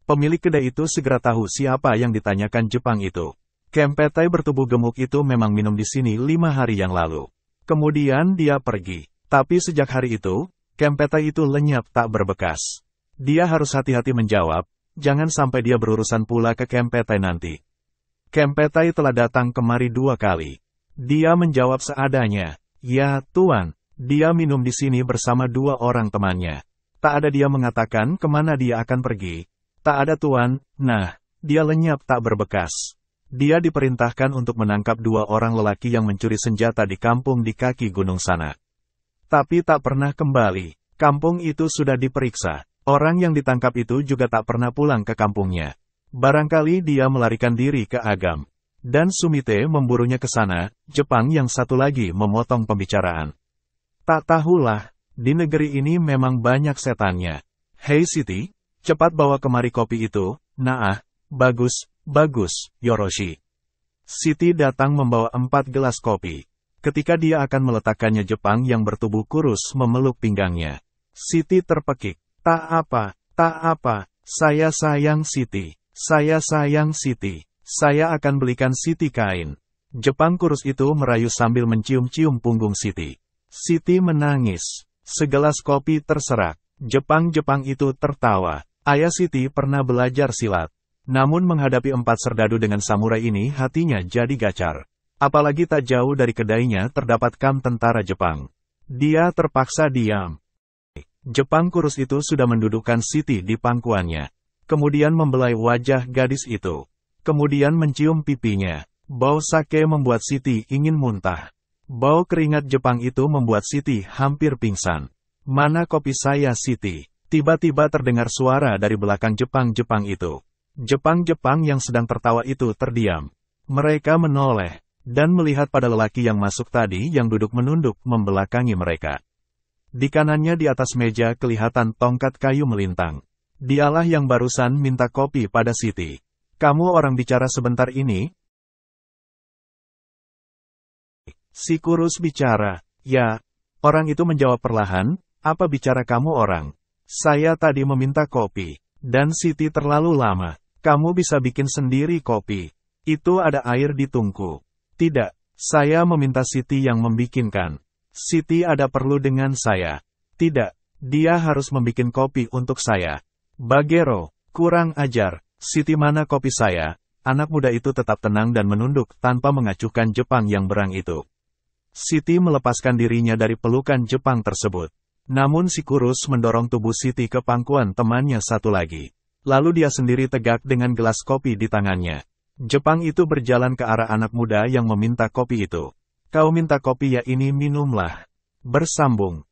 Pemilik kedai itu segera tahu siapa yang ditanyakan Jepang itu. Kempetai bertubuh gemuk itu memang minum di sini 5 hari yang lalu. Kemudian dia pergi. Tapi sejak hari itu, Kempetai itu lenyap tak berbekas. Dia harus hati-hati menjawab, jangan sampai dia berurusan pula ke Kempetai nanti. Kempetai telah datang kemari 2 kali. Dia menjawab seadanya, ya Tuan. Dia minum di sini bersama 2 orang temannya. Tak ada dia mengatakan kemana dia akan pergi. Tak ada Tuan, nah, dia lenyap tak berbekas. Dia diperintahkan untuk menangkap 2 orang lelaki yang mencuri senjata di kampung di kaki gunung sana. Tapi tak pernah kembali. Kampung itu sudah diperiksa. Orang yang ditangkap itu juga tak pernah pulang ke kampungnya. Barangkali dia melarikan diri ke Agam. Dan Sumite memburunya ke sana. Jepang yang satu lagi memotong pembicaraan. Tak tahulah, di negeri ini memang banyak setannya. Hei Siti, cepat bawa kemari kopi itu. Nah, bagus, bagus, Yoroshi. Siti datang membawa 4 gelas kopi. Ketika dia akan meletakkannya, Jepang yang bertubuh kurus memeluk pinggangnya. Siti terpekik. Tak apa, saya sayang Siti. Saya sayang Siti. Saya akan belikan Siti kain. Jepang kurus itu merayu sambil mencium-cium punggung Siti. Siti menangis. Segelas kopi terserak. Jepang-Jepang itu tertawa. Ayah Siti pernah belajar silat. Namun menghadapi 4 serdadu dengan samurai ini hatinya jadi gacar. Apalagi tak jauh dari kedainya terdapat kamp tentara Jepang. Dia terpaksa diam. Jepang kurus itu sudah mendudukkan Siti di pangkuannya. Kemudian membelai wajah gadis itu. Kemudian mencium pipinya. Bau sake membuat Siti ingin muntah. Bau keringat Jepang itu membuat Siti hampir pingsan. Mana kopi saya Siti? Tiba-tiba terdengar suara dari belakang Jepang-Jepang itu. Jepang-Jepang yang sedang tertawa itu terdiam. Mereka menoleh, dan melihat pada lelaki yang masuk tadi yang duduk menunduk membelakangi mereka. Di kanannya di atas meja kelihatan tongkat kayu melintang. Dialah yang barusan minta kopi pada Siti. Kamu orang bicara sebentar ini? Si kurus bicara, ya. Orang itu menjawab perlahan, apa bicara kamu orang? Saya tadi meminta kopi. Dan Siti terlalu lama. Kamu bisa bikin sendiri kopi. Itu ada air di tungku. Tidak, saya meminta Siti yang membikinkan. Siti ada perlu dengan saya. Tidak, dia harus membikin kopi untuk saya. Bagero, kurang ajar. Siti mana kopi saya? anak muda itu tetap tenang dan menunduk tanpa mengacuhkan Jepang yang berang itu. Siti melepaskan dirinya dari pelukan Jepang tersebut. Namun si kurus mendorong tubuh Siti ke pangkuan temannya satu lagi. Lalu dia sendiri tegak dengan gelas kopi di tangannya. Jepang itu berjalan ke arah anak muda yang meminta kopi itu. Kau minta kopi ya, ini minumlah. Bersambung.